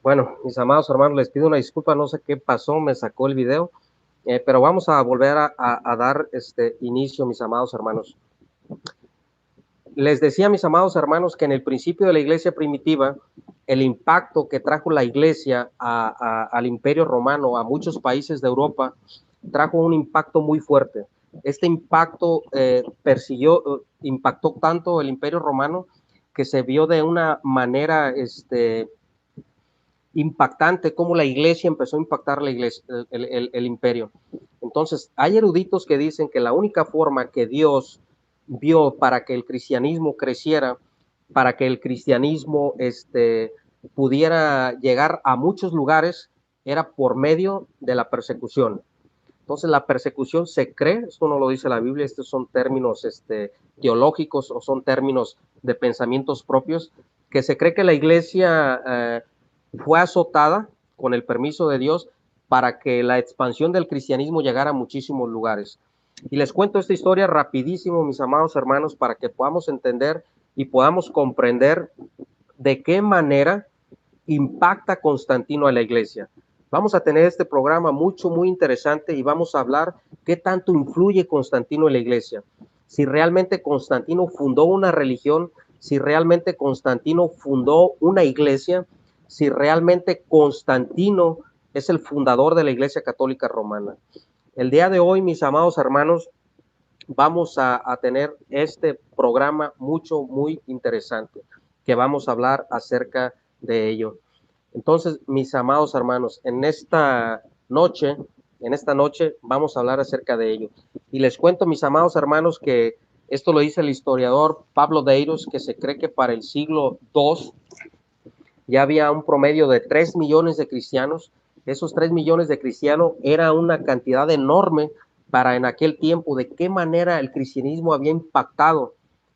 Bueno, mis amados hermanos, les pido una disculpa, no sé qué pasó, me sacó el video, pero vamos a volver a dar inicio, mis amados hermanos. Les decía, mis amados hermanos, que en el principio de la iglesia primitiva, el impacto que trajo la iglesia al imperio romano, a muchos países de Europa, trajo un impacto muy fuerte. Este impacto impactó tanto el imperio romano que se vio de una manera impactante cómo la iglesia empezó a impactar la iglesia, el imperio. Entonces, hay eruditos que dicen que la única forma que Dios vio para que el cristianismo creciera, para que el cristianismo pudiera llegar a muchos lugares, era por medio de la persecución. Entonces, la persecución se cree, esto no lo dice la Biblia, estos son términos teológicos o son términos de pensamientos propios, que se cree que la iglesia fue azotada con el permiso de Dios para que la expansión del cristianismo llegara a muchísimos lugares. Y les cuento esta historia rapidísimo, mis amados hermanos, para que podamos entender y podamos comprender de qué manera impacta Constantino a la iglesia. Vamos a tener este programa muy interesante y vamos a hablar qué tanto influye Constantino en la iglesia. Si realmente Constantino fundó una religión, si realmente Constantino fundó una iglesia, si realmente Constantino es el fundador de la Iglesia Católica Romana. El día de hoy, mis amados hermanos, vamos a tener este programa muy interesante, que vamos a hablar acerca de ello. Entonces, mis amados hermanos, en esta noche vamos a hablar acerca de ello. Y les cuento, mis amados hermanos, que esto lo dice el historiador Pablo de Eiros, que se cree que para el siglo II ya había un promedio de 3 millones de cristianos. Esos 3 millones de cristianos era una cantidad enorme para en aquel tiempo, de qué manera el cristianismo había impactado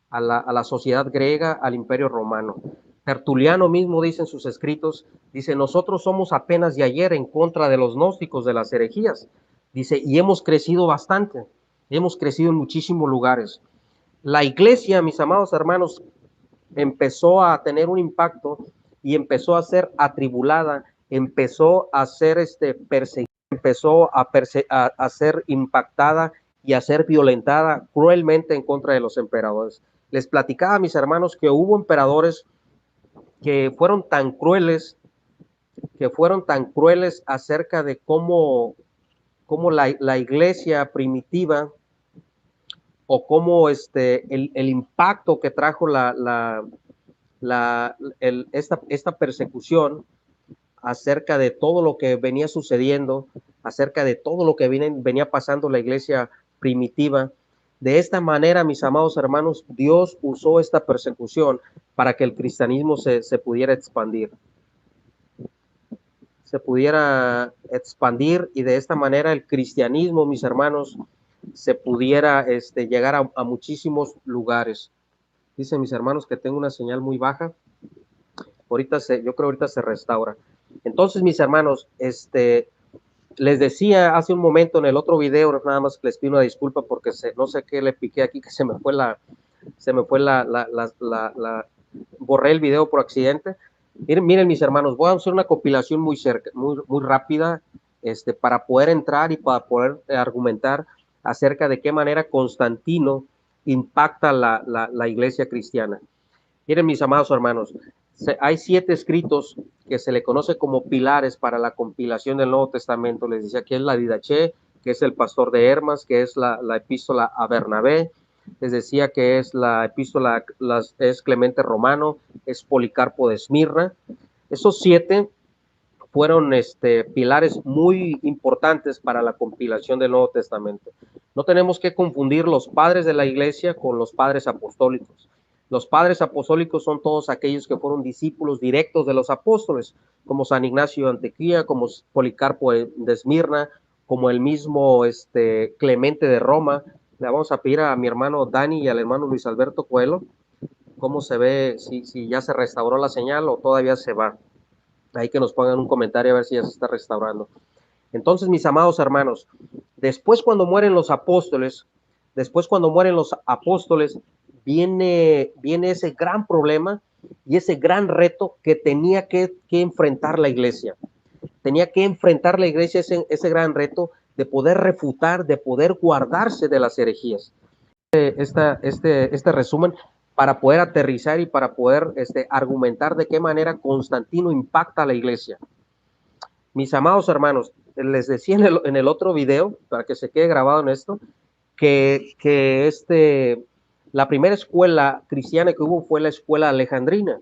a la sociedad griega, al imperio romano. Tertuliano mismo dice en sus escritos, dice, nosotros somos apenas de ayer en contra de los gnósticos, de las herejías. Dice, y hemos crecido bastante, hemos crecido en muchísimos lugares. La iglesia, mis amados hermanos, empezó a tener un impacto y empezó a ser atribulada, empezó a ser perseguida, empezó a ser impactada y a ser violentada cruelmente en contra de los emperadores. Les platicaba a mis hermanos que hubo emperadores que fueron tan crueles, acerca de cómo la iglesia primitiva o cómo el impacto que trajo esta persecución acerca de todo lo que venía sucediendo, acerca de todo lo que venía pasando la iglesia primitiva. De esta manera, mis amados hermanos, Dios usó esta persecución para que el cristianismo se pudiera expandir. Se pudiera expandir y de esta manera el cristianismo, mis hermanos, se pudiera llegar a muchísimos lugares. Dicen mis hermanos que tengo una señal muy baja. Yo creo ahorita se restaura. Entonces, mis hermanos, les decía hace un momento en el otro video, nada más les pido una disculpa porque no sé qué le piqué aquí, que se me fue borré el video por accidente. Miren, mis hermanos, voy a hacer una compilación muy rápida, para poder entrar y para poder argumentar acerca de qué manera Constantino impacta la iglesia cristiana. Miren, mis amados hermanos, hay 7 escritos que se le conoce como pilares para la compilación del Nuevo Testamento. Les decía que es la Didaché, que es el Pastor de Hermas, que es la epístola a Bernabé. Les decía que es la epístola, es Clemente Romano, es Policarpo de Esmirna. Esos 7 fueron pilares muy importantes para la compilación del Nuevo Testamento. No tenemos que confundir los padres de la iglesia con los padres apostólicos. Los padres apostólicos son todos aquellos que fueron discípulos directos de los apóstoles, como San Ignacio de Antioquía, como Policarpo de Esmirna, como el mismo Clemente de Roma. Le vamos a pedir a mi hermano Dani y al hermano Luis Alberto Coelho cómo se ve, si ya se restauró la señal o todavía se va. Ahí que nos pongan un comentario a ver si ya se está restaurando. Entonces, mis amados hermanos, después cuando mueren los apóstoles, viene ese gran problema y ese gran reto que tenía que enfrentar la iglesia. Tenía que enfrentar la iglesia ese gran reto de poder refutar, de poder guardarse de las herejías. Este resumen para poder aterrizar y para poder argumentar de qué manera Constantino impacta a la iglesia. Mis amados hermanos, les decía en el otro video, para que se quede grabado en esto, que la primera escuela cristiana que hubo fue la escuela alejandrina,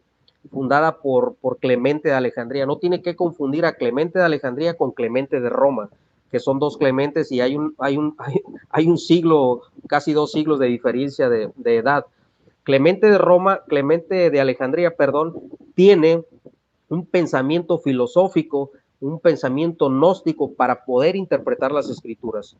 fundada por Clemente de Alejandría. No tiene que confundir a Clemente de Alejandría con Clemente de Roma, que son dos Clementes y hay un siglo, casi 2 siglos de diferencia de edad. Clemente de Alejandría, perdón, tiene un pensamiento filosófico, un pensamiento gnóstico para poder interpretar las escrituras.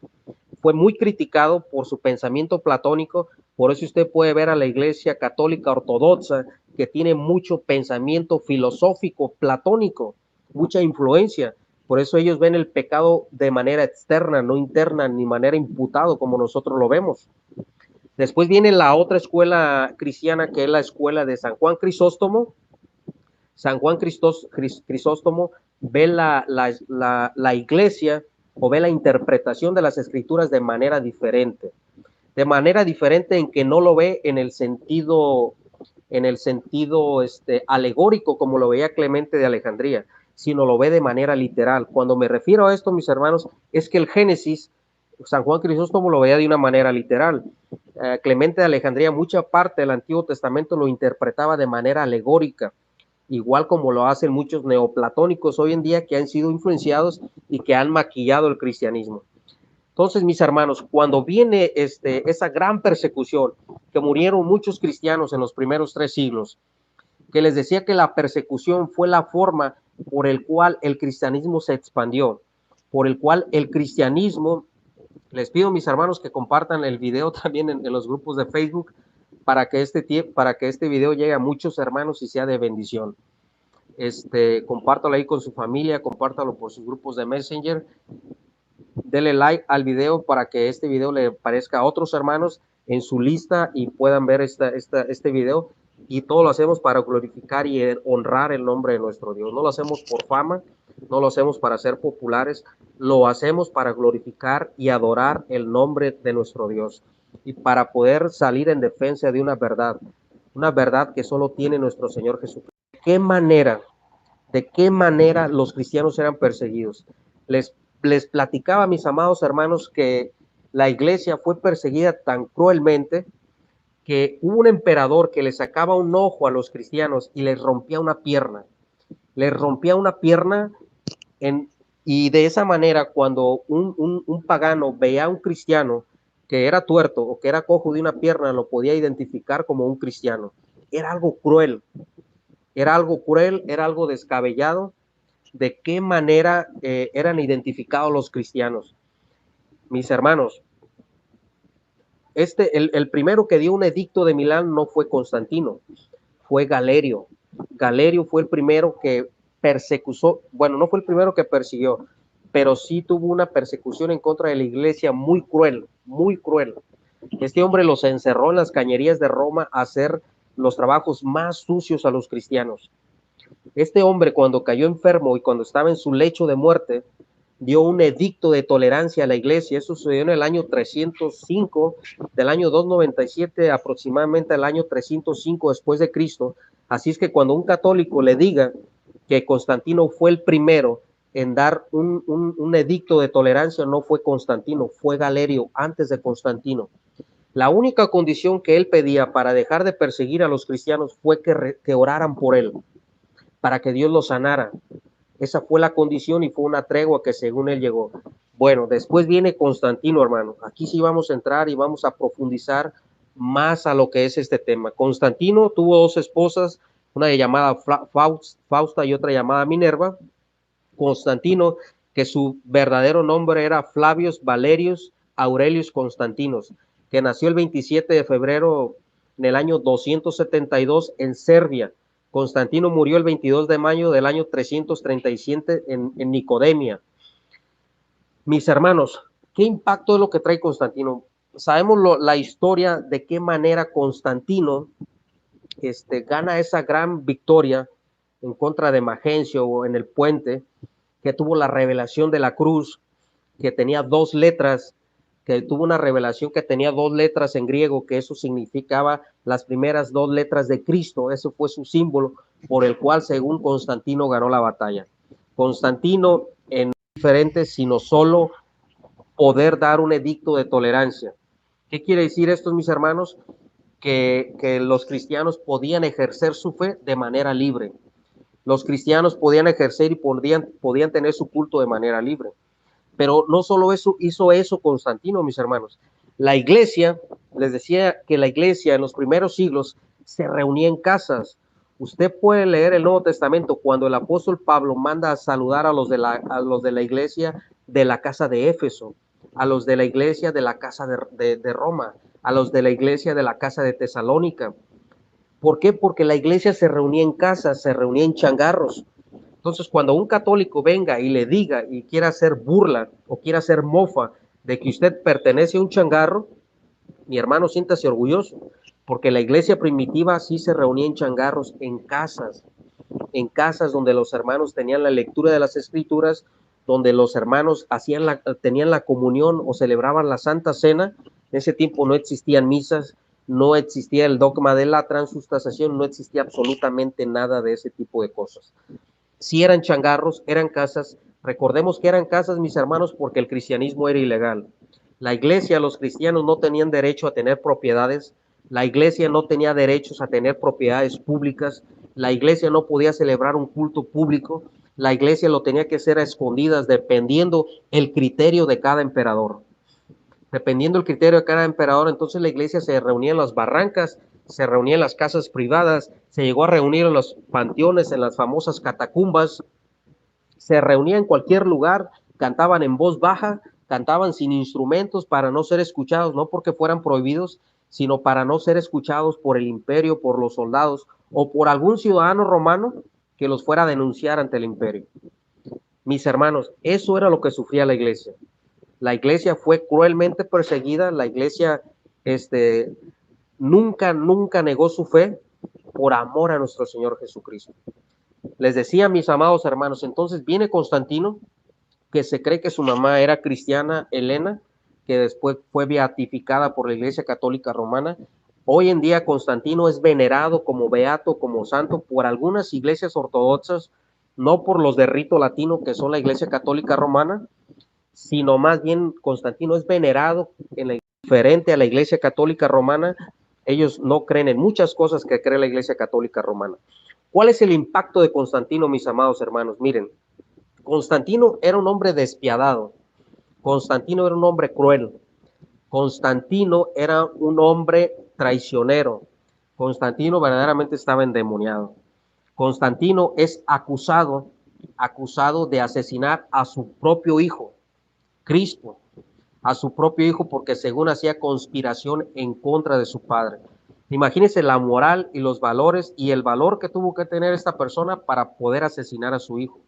Fue muy criticado por su pensamiento platónico, por eso usted puede ver a la Iglesia Católica Ortodoxa que tiene mucho pensamiento filosófico platónico, mucha influencia. Por eso ellos ven el pecado de manera externa, no interna, ni manera imputado como nosotros lo vemos. Después viene la otra escuela cristiana, que es la escuela de San Juan Crisóstomo. San Juan Crisóstomo ve la iglesia o ve la interpretación de las escrituras de manera diferente en que no lo ve en el sentido alegórico como lo veía Clemente de Alejandría, sino lo ve de manera literal. Cuando me refiero a esto, mis hermanos, es que el Génesis, San Juan Crisóstomo lo veía de una manera literal. Clemente de Alejandría, mucha parte del Antiguo Testamento lo interpretaba de manera alegórica, igual como lo hacen muchos neoplatónicos hoy en día que han sido influenciados y que han maquillado el cristianismo. Entonces, mis hermanos, cuando viene esa gran persecución, que murieron muchos cristianos en los primeros 3 siglos, que les decía que la persecución fue la forma por el cual el cristianismo se expandió, por el cual el cristianismo, les pido, mis hermanos, que compartan el video también en los grupos de Facebook, para que este video llegue a muchos hermanos y sea de bendición. Compártalo ahí con su familia, compártalo por sus grupos de Messenger, dele like al video para que este video le parezca a otros hermanos en su lista y puedan ver este video. Y todo lo hacemos para glorificar y honrar el nombre de nuestro Dios. No lo hacemos por fama, no lo hacemos para ser populares, lo hacemos para glorificar y adorar el nombre de nuestro Dios y para poder salir en defensa de una verdad que solo tiene nuestro Señor Jesucristo. ¿De qué manera los cristianos eran perseguidos? Les platicaba a mis amados hermanos que la iglesia fue perseguida tan cruelmente que hubo un emperador que le sacaba un ojo a los cristianos y les rompía una pierna. Les rompía una pierna y de esa manera cuando un pagano veía a un cristiano que era tuerto o que era cojo de una pierna, lo podía identificar como un cristiano. Era algo cruel, era algo descabellado. ¿De qué manera eran identificados los cristianos? Mis hermanos, el primero que dio un edicto de Milán no fue Constantino, fue Galerio. Galerio fue el primero que no fue el primero que persiguió, pero sí tuvo una persecución en contra de la iglesia muy cruel, muy cruel. Este hombre los encerró en las cañerías de Roma a hacer los trabajos más sucios a los cristianos. Este hombre, cuando cayó enfermo y cuando estaba en su lecho de muerte, dio un edicto de tolerancia a la iglesia. Eso sucedió en el año 305, del año 297 aproximadamente al año 305 después de Cristo. Así es que cuando un católico le diga que Constantino fue el primero en dar un edicto de tolerancia, no fue Constantino, fue Galerio antes de Constantino. La única condición que él pedía para dejar de perseguir a los cristianos fue que oraran por él, para que Dios lo sanara. Esa fue la condición y fue una tregua que según él llegó. Bueno, después viene Constantino, hermano. Aquí sí vamos a entrar y vamos a profundizar más a lo que es este tema. Constantino tuvo 2 esposas, una llamada Fausta y otra llamada Minerva. Constantino, que su verdadero nombre era Flavius Valerius Aurelius Constantinos, que nació el 27 de febrero en el año 272 en Serbia. Constantino murió el 22 de mayo del año 337 en Nicodemia. Mis hermanos, ¿qué impacto es lo que trae Constantino? sabemos la historia de qué manera Constantino gana esa gran victoria en contra de Magencio en el puente, que tuvo la revelación de la cruz, que tenía dos letras, que tuvo una revelación que tenía dos letras en griego, que eso significaba las primeras dos letras de Cristo. Ese fue su símbolo por el cual, según Constantino, ganó la batalla. Constantino en diferente, sino solo poder dar un edicto de tolerancia. ¿Qué quiere decir esto, mis hermanos? Que los cristianos podían ejercer su fe de manera libre. Los cristianos podían ejercer y podían tener su culto de manera libre. Pero no solo eso, hizo eso Constantino, mis hermanos. La iglesia, les decía que la iglesia en los primeros siglos se reunía en casas. Usted puede leer el Nuevo Testamento cuando el apóstol Pablo manda a saludar a los de la iglesia de la casa de Éfeso, a los de la iglesia de la casa de Roma, a los de la iglesia de la casa de Tesalónica. ¿Por qué? Porque la iglesia se reunía en casas, se reunía en changarros. Entonces, cuando un católico venga y le diga y quiera hacer burla o quiera hacer mofa de que usted pertenece a un changarro, mi hermano, siéntase orgulloso, porque la iglesia primitiva sí se reunía en changarros, en casas donde los hermanos tenían la lectura de las escrituras, donde los hermanos tenían la comunión o celebraban la Santa Cena. En ese tiempo no existían misas, no existía el dogma de la transustanciación, no existía absolutamente nada de ese tipo de cosas. Si eran changarros, eran casas. Recordemos que eran casas, mis hermanos, porque el cristianismo era ilegal. La iglesia, los cristianos no tenían derecho a tener propiedades. La iglesia no tenía derechos a tener propiedades públicas. La iglesia no podía celebrar un culto público. La iglesia lo tenía que hacer a escondidas, dependiendo el criterio de cada emperador. Dependiendo el criterio de cada emperador, entonces la iglesia se reunía en las barrancas, se reunía en las casas privadas, se llegó a reunir en los panteones, en las famosas catacumbas, se reunía en cualquier lugar, cantaban en voz baja, cantaban sin instrumentos para no ser escuchados, no porque fueran prohibidos, sino para no ser escuchados por el imperio, por los soldados o por algún ciudadano romano que los fuera a denunciar ante el imperio. Mis hermanos, eso era lo que sufría la iglesia. La iglesia fue cruelmente perseguida, la iglesia nunca negó su fe por amor a nuestro Señor Jesucristo. Les decía, mis amados hermanos, entonces viene Constantino, que se cree que su mamá era cristiana, Helena, que después fue beatificada por la Iglesia Católica Romana. Hoy en día Constantino es venerado como beato, como santo, por algunas iglesias ortodoxas, no por los de rito latino, que son la Iglesia Católica Romana, sino más bien Constantino es venerado diferente a la Iglesia Católica Romana. Ellos no creen en muchas cosas que cree la Iglesia Católica Romana. ¿Cuál es el impacto de Constantino, mis amados hermanos? Miren, Constantino era un hombre despiadado, Constantino era un hombre cruel, Constantino era un hombre traicionero, Constantino verdaderamente estaba endemoniado. Constantino es acusado de asesinar a su propio hijo, Cristo, a su propio hijo, porque según hacía conspiración en contra de su padre. Imagínense la moral y los valores y el valor que tuvo que tener esta persona para poder asesinar a su hijo.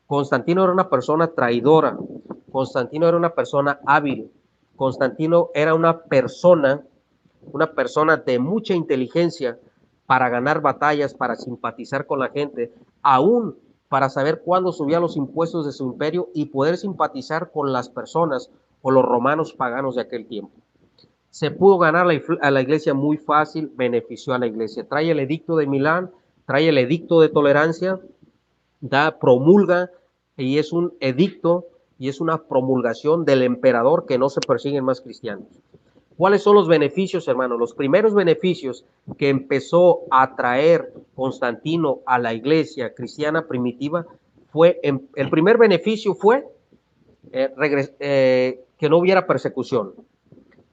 Constantino era una persona traidora, Constantino era una persona hábil, Constantino era una persona de mucha inteligencia para ganar batallas, para simpatizar con la gente, aún para saber cuándo subía los impuestos de su imperio y poder simpatizar con las personas o los romanos paganos de aquel tiempo. Se pudo ganar a la iglesia muy fácil, benefició a la iglesia. Trae el edicto de Milán, trae el edicto de tolerancia, promulga, y es un edicto y es una promulgación del emperador que no se persiguen más cristianos. ¿Cuáles son los beneficios, hermanos? Los primeros beneficios que empezó a traer Constantino a la iglesia cristiana primitiva el primer beneficio fue que no hubiera persecución.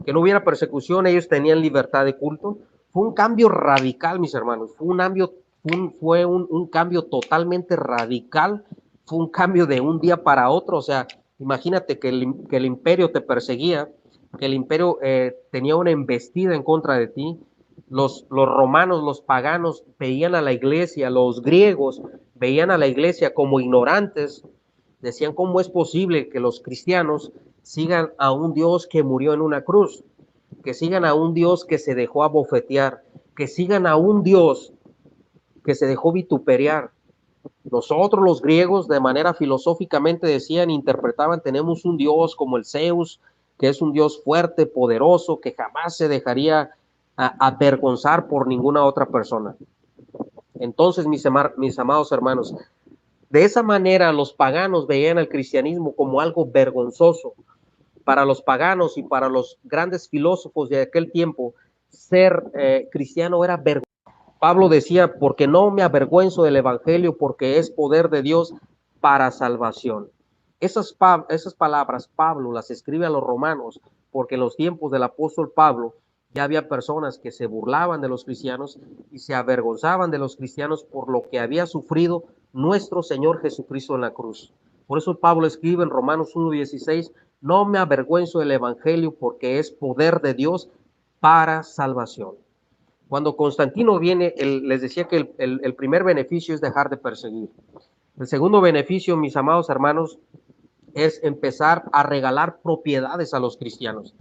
Que no hubiera persecución, ellos tenían libertad de culto. Fue un cambio radical, mis hermanos. Fue un cambio totalmente radical. Fue un cambio de un día para otro. O sea, imagínate que el imperio te perseguía, que el imperio tenía una embestida en contra de ti. Los romanos, los paganos veían a la iglesia, los griegos veían a la iglesia como ignorantes. Decían, ¿cómo es posible que los cristianos sigan a un Dios que murió en una cruz? que sigan a un Dios que se dejó abofetear, que sigan a un Dios que se dejó vituperiar. Nosotros los griegos de manera filosóficamente decían, interpretaban, tenemos un Dios como el Zeus, que es un Dios fuerte, poderoso, que jamás se dejaría avergonzar por ninguna otra persona. Entonces, mis amados hermanos, de esa manera los paganos veían al cristianismo como algo vergonzoso. Para los paganos y para los grandes filósofos de aquel tiempo, ser cristiano era vergonzoso. Pablo decía, porque no me avergüenzo del evangelio, porque es poder de Dios para salvación. Esas palabras Pablo las escribe a los romanos, porque en los tiempos del apóstol Pablo ya había personas que se burlaban de los cristianos y se avergonzaban de los cristianos por lo que había sufrido nuestro Señor Jesucristo en la cruz. Por eso Pablo escribe en Romanos 1:16, no me avergüenzo del evangelio, porque es poder de Dios para salvación. Cuando Constantino viene, les decía que el primer beneficio es dejar de perseguir. El segundo beneficio, mis amados hermanos, es empezar a regalar propiedades a los cristianos.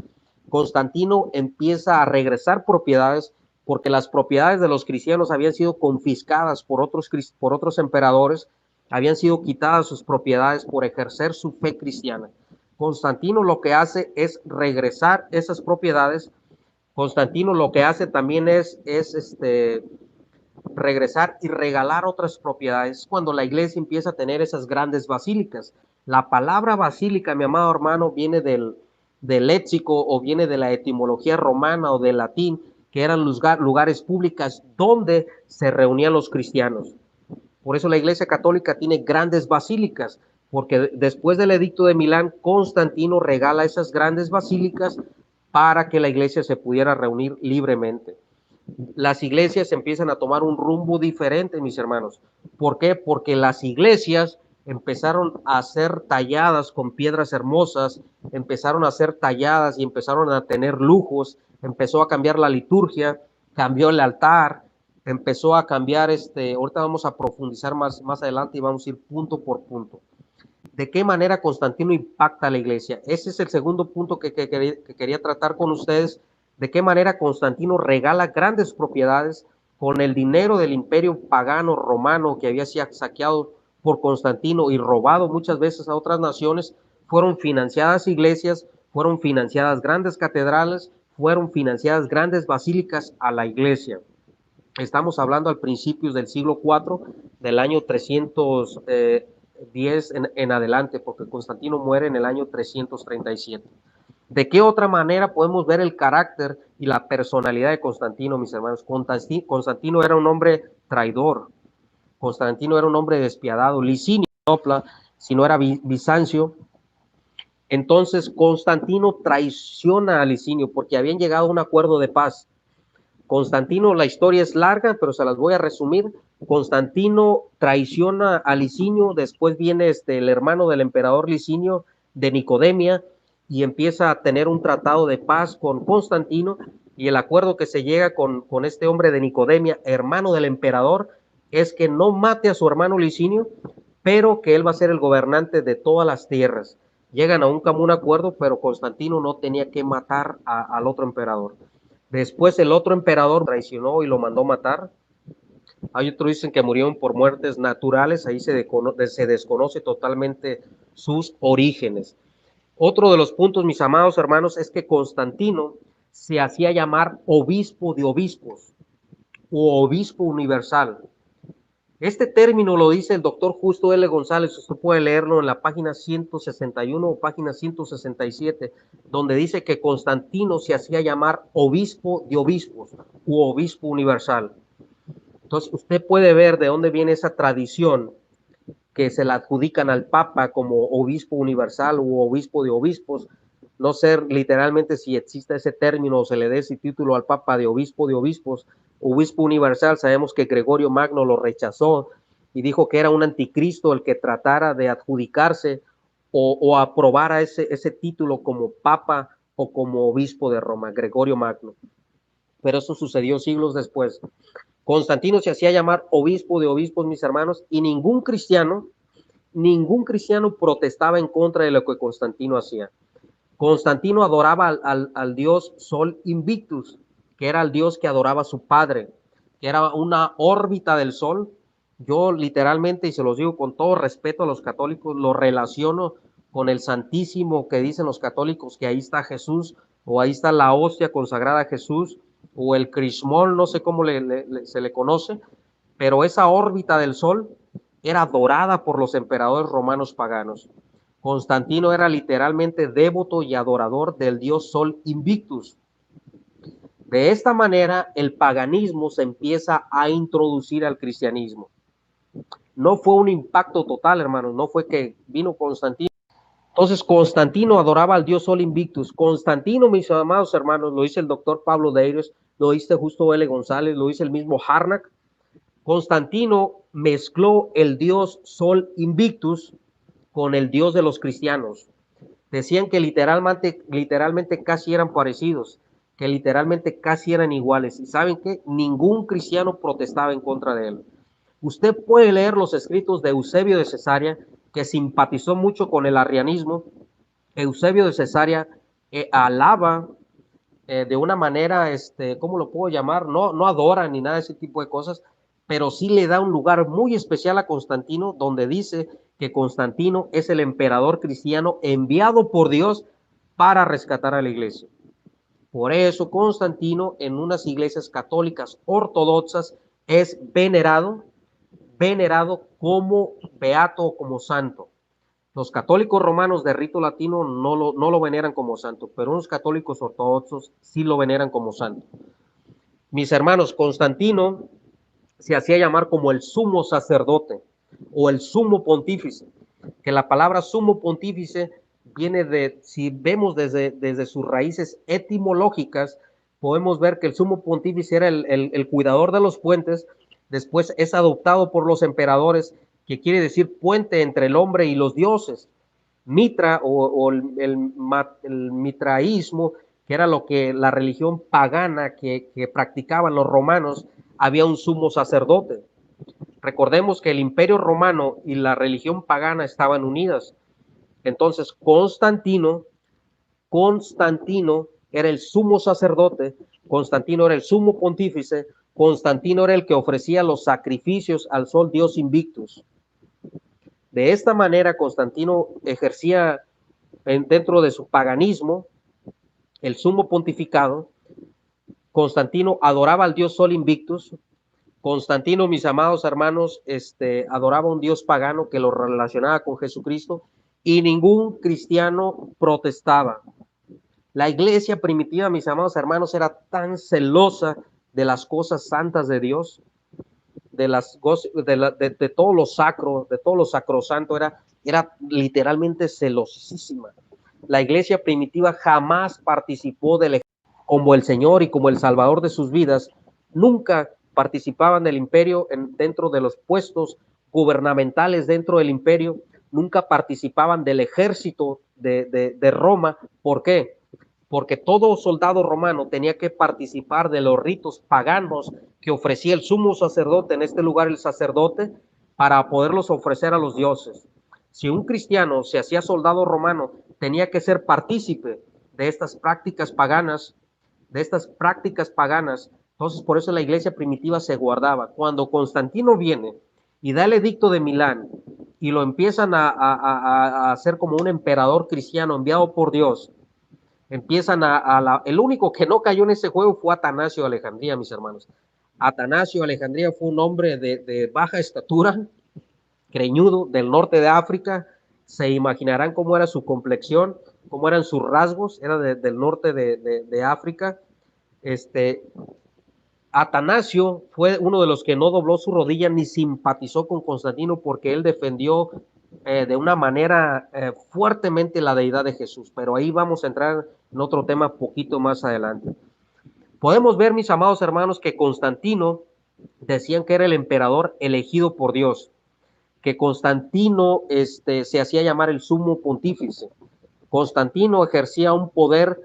Constantino empieza a regresar propiedades porque las propiedades de los cristianos habían sido confiscadas por otros emperadores, habían sido quitadas sus propiedades por ejercer su fe cristiana. Constantino lo que hace es regresar esas propiedades. Constantino lo que hace también es regresar y regalar otras propiedades cuando la iglesia empieza a tener esas grandes basílicas. La palabra basílica, mi amado hermano, viene del léxico o viene de la etimología romana o del latín, que eran lugares públicos donde se reunían los cristianos. Por eso la iglesia católica tiene grandes basílicas, porque después del edicto de Milán, Constantino regala esas grandes basílicas para que la iglesia se pudiera reunir libremente. Las iglesias empiezan a tomar un rumbo diferente, mis hermanos. ¿Por qué? Porque las iglesias empezaron a ser talladas con piedras hermosas, empezaron a ser talladas y empezaron a tener lujos, empezó a cambiar la liturgia, cambió el altar, empezó a cambiar ahorita vamos a profundizar más adelante y vamos a ir punto por punto. ¿De qué manera Constantino impacta a la iglesia? Ese es el segundo punto que quería tratar con ustedes. ¿De qué manera Constantino regala grandes propiedades con el dinero del imperio pagano romano que había sido saqueado por Constantino y robado muchas veces a otras naciones? Fueron financiadas iglesias, fueron financiadas grandes catedrales, fueron financiadas grandes basílicas a la iglesia. Estamos hablando al principios del siglo IV, del año 310 en adelante, porque Constantino muere en el año 337. ¿De qué otra manera podemos ver el carácter y la personalidad de Constantino, mis hermanos? Constantino era un hombre traidor, Constantino era un hombre despiadado, Licinio, si no era Bizancio. Entonces Constantino traiciona a Licinio porque habían llegado a un acuerdo de paz. Constantino, la historia es larga, pero se las voy a resumir. Constantino traiciona a Licinio, después viene el hermano del emperador Licinio de Nicodemia y empieza a tener un tratado de paz con Constantino, y el acuerdo que se llega con este hombre de Nicodemia, hermano del emperador, es que no mate a su hermano Licinio, pero que él va a ser el gobernante de todas las tierras. Llegan a un común acuerdo, pero Constantino no tenía que matar al otro emperador. Después el otro emperador traicionó y lo mandó matar. Hay otros dicen que murieron por muertes naturales, ahí se desconoce totalmente sus orígenes. Otro de los puntos, mis amados hermanos, es que Constantino se hacía llamar obispo de obispos o obispo universal. Este término lo dice el doctor Justo L. González, usted puede leerlo en la página 161 o página 167, donde dice que Constantino se hacía llamar obispo de obispos u obispo universal. Entonces usted puede ver de dónde viene esa tradición que se la adjudican al Papa como obispo universal u obispo de obispos. No sé literalmente si existe ese término o se le dé ese título al Papa de obispo de obispos. Obispo universal, sabemos que Gregorio Magno lo rechazó y dijo que era un anticristo el que tratara de adjudicarse o aprobara ese título como Papa o como obispo de Roma, Gregorio Magno. Pero eso sucedió siglos después. Constantino se hacía llamar obispo de obispos, mis hermanos, y ningún cristiano protestaba en contra de lo que Constantino hacía. Constantino adoraba al dios Sol Invictus, que era el dios que adoraba a su padre, que era una órbita del sol. Yo literalmente, y se los digo con todo respeto a los católicos, lo relaciono con el Santísimo que dicen los católicos, que ahí está Jesús, o ahí está la hostia consagrada a Jesús, o el crismol, no sé cómo se le conoce, pero esa órbita del sol era adorada por los emperadores romanos paganos. Constantino era literalmente devoto y adorador del dios Sol Invictus. De esta manera, el paganismo se empieza a introducir al cristianismo. No fue un impacto total, hermanos, no fue que vino Constantino. Entonces, Constantino adoraba al dios Sol Invictus. Constantino, mis amados hermanos, lo dice el doctor Pablo Deires, lo dice Justo L. González, lo dice el mismo Harnack. Constantino mezcló el dios Sol Invictus con el dios de los cristianos. Decían que literalmente casi eran parecidos, que literalmente casi eran iguales. ¿Y saben qué? Ningún cristiano protestaba en contra de él. Usted puede leer los escritos de Eusebio de Cesarea, que simpatizó mucho con el arrianismo. Eusebio de Cesarea alaba de una manera, ¿cómo lo puedo llamar? No adora ni nada de ese tipo de cosas, pero sí le da un lugar muy especial a Constantino, donde dice que Constantino es el emperador cristiano enviado por Dios para rescatar a la iglesia. Por eso Constantino en unas iglesias católicas ortodoxas es venerado como beato o como santo. Los católicos romanos de rito latino no lo veneran como santo, pero unos católicos ortodoxos sí lo veneran como santo. Mis hermanos, Constantino se hacía llamar como el sumo sacerdote o el sumo pontífice, que la palabra sumo pontífice viene de, si vemos desde sus raíces etimológicas, podemos ver que el sumo pontífice era el cuidador de los puentes, después es adoptado por los emperadores, que quiere decir puente entre el hombre y los dioses. Mitra o el mitraísmo, que era lo que la religión pagana que practicaban los romanos, había un sumo sacerdote. Recordemos que el imperio romano y la religión pagana estaban unidas. Entonces Constantino era el sumo sacerdote, Constantino era el sumo pontífice, Constantino era el que ofrecía los sacrificios al sol dios Invictus. De esta manera Constantino ejercía dentro de su paganismo el sumo pontificado. Constantino adoraba al dios Sol Invictus. Constantino, mis amados hermanos, adoraba a un dios pagano que lo relacionaba con Jesucristo, y ningún cristiano protestaba. La iglesia primitiva, mis amados hermanos, era tan celosa de las cosas santas de Dios, de todo lo sacro, de todo lo sacrosanto, era literalmente celosísima. La iglesia primitiva jamás participó como el Señor y como el Salvador de sus vidas. Nunca participaban del imperio dentro de los puestos gubernamentales dentro del imperio, nunca participaban del ejército de Roma. ¿Por qué? Porque todo soldado romano tenía que participar de los ritos paganos que ofrecía el sumo sacerdote, en este lugar el sacerdote, para poderlos ofrecer a los dioses. Si un cristiano se hacía soldado romano, tenía que ser partícipe de estas prácticas paganas, Entonces por eso la iglesia primitiva se guardaba. Cuando Constantino viene y da el edicto de Milán y lo empiezan a hacer como un emperador cristiano enviado por Dios, el único que no cayó en ese juego fue Atanasio de Alejandría, mis hermanos. Atanasio de Alejandría fue un hombre de baja estatura, greñudo, del norte de África. Se imaginarán cómo era su complexión, cómo eran sus rasgos, era del norte de África. Atanasio fue uno de los que no dobló su rodilla ni simpatizó con Constantino, porque él defendió de una manera fuertemente la deidad de Jesús, pero ahí vamos a entrar en otro tema poquito más adelante. Podemos ver, mis amados hermanos, que Constantino decían que era el emperador elegido por Dios, que Constantino se hacía llamar el sumo pontífice. Constantino ejercía un poder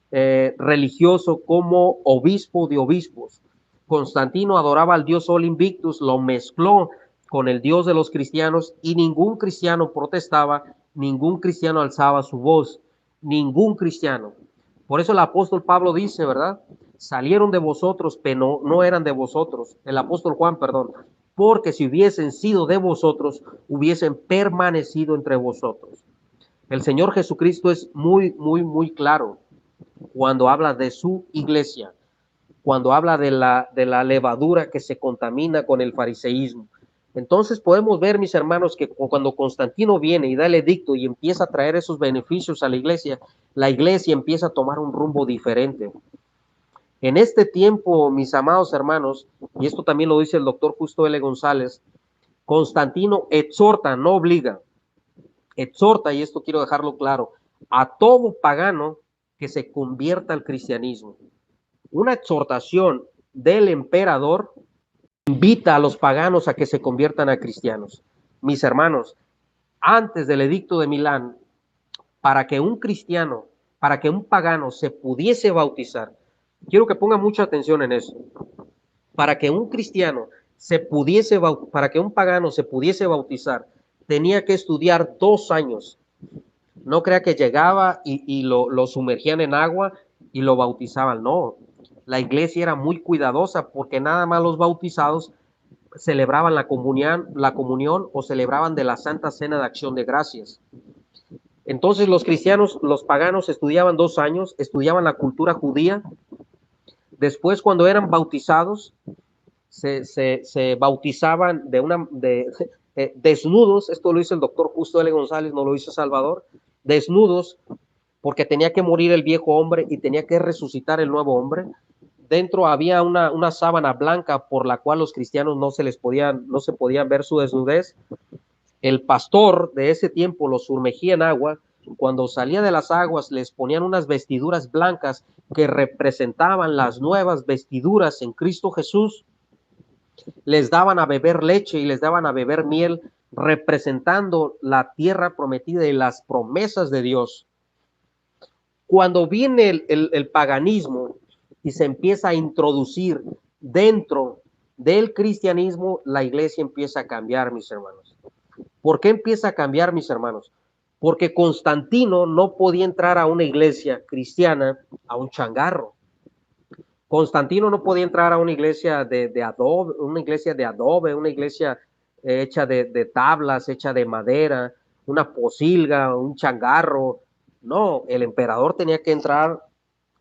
religioso como obispo de obispos. Constantino adoraba al dios Sol Invictus, lo mezcló con el dios de los cristianos, y ningún cristiano protestaba, ningún cristiano alzaba su voz. ningún cristiano. Por eso el apóstol Pablo dice, ¿verdad? Salieron de vosotros, pero no eran de vosotros. El apóstol Juan, perdón. Porque si hubiesen sido de vosotros, hubiesen permanecido entre vosotros. El Señor Jesucristo es muy claro cuando habla de su iglesia, cuando habla de la levadura que se contamina con el fariseísmo. Entonces podemos ver, mis hermanos, que cuando Constantino viene y da el edicto y empieza a traer esos beneficios a la iglesia empieza a tomar un rumbo diferente. En este tiempo, mis amados hermanos, y esto también lo dice el doctor Justo L. González, Constantino exhorta, no obliga, exhorta, y esto quiero dejarlo claro, a todo pagano que se convierta al cristianismo. Una exhortación del emperador invita a los paganos a que se conviertan a cristianos. Mis hermanos, antes del edicto de Milán, para que un cristiano, para que un pagano se pudiese bautizar, quiero que pongan mucha atención en eso, para que un cristiano para que un pagano se pudiese bautizar, tenía que estudiar 2 años. No crea que llegaba y lo sumergían en agua y lo bautizaban, no. La iglesia era muy cuidadosa porque nada más los bautizados celebraban la comunión o celebraban de la Santa Cena de Acción de Gracias. Entonces los cristianos, los paganos estudiaban 2 años, estudiaban la cultura judía. Después, cuando eran bautizados, se bautizaban desnudos. Esto lo hizo el doctor Justo L. González, no lo hizo Salvador. Desnudos, porque tenía que morir el viejo hombre y tenía que resucitar el nuevo hombre. Dentro había una sábana blanca por la cual los cristianos no se podían ver su desnudez. El pastor de ese tiempo los sumergía en agua. Cuando salía de las aguas les ponían unas vestiduras blancas que representaban las nuevas vestiduras en Cristo Jesús. Les daban a beber leche y les daban a beber miel, representando la tierra prometida y las promesas de Dios. Cuando viene el paganismo y se empieza a introducir dentro del cristianismo, la iglesia empieza a cambiar, mis hermanos. ¿Por qué empieza a cambiar, mis hermanos? Porque Constantino no podía entrar a una iglesia cristiana, a un changarro. Constantino no podía entrar a una iglesia de adobe, una iglesia hecha de tablas, hecha de madera, una posilga, un changarro. No, el emperador tenía que entrar.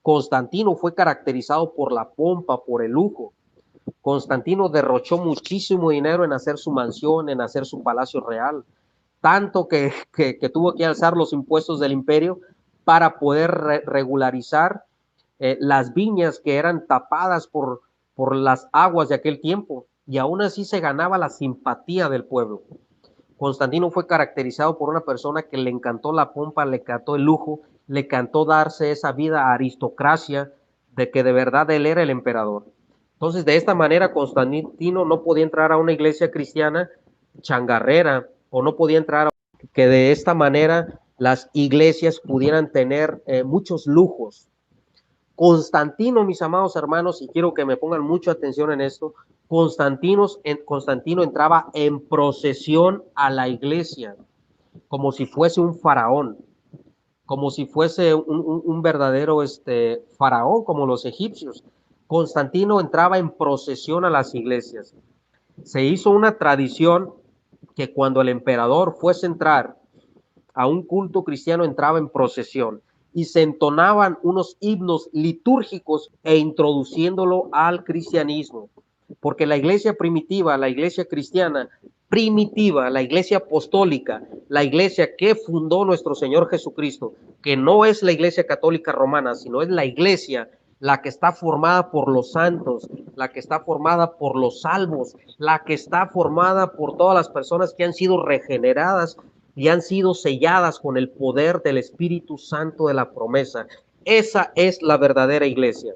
Constantino fue caracterizado por la pompa, por el lujo. Constantino derrochó muchísimo dinero en hacer su mansión, en hacer su palacio real, tanto que tuvo que alzar los impuestos del imperio para poder regularizar las viñas que eran tapadas por las aguas de aquel tiempo, y aún así se ganaba la simpatía del pueblo. Constantino fue caracterizado por una persona que le encantó la pompa, le encantó el lujo, le encantó darse esa vida aristocracia de que de verdad él era el emperador. Entonces, de esta manera, Constantino no podía entrar a una iglesia cristiana changarrera, o no podía entrar que de esta manera las iglesias pudieran tener muchos lujos. Constantino, mis amados hermanos, y quiero que me pongan mucha atención en esto, Constantino entraba en procesión a la iglesia, como si fuese un faraón, como si fuese un verdadero faraón, como los egipcios. Constantino entraba en procesión a las iglesias. Se hizo una tradición que cuando el emperador fuese a entrar a un culto cristiano, entraba en procesión y se entonaban unos himnos litúrgicos e introduciéndolo al cristianismo. Porque la iglesia primitiva, la iglesia cristiana primitiva, la iglesia apostólica, la iglesia que fundó nuestro Señor Jesucristo, que no es la iglesia católica romana, sino es la iglesia la que está formada por los santos, la que está formada por los salvos, la que está formada por todas las personas que han sido regeneradas y han sido selladas con el poder del Espíritu Santo de la promesa. Esa es la verdadera iglesia.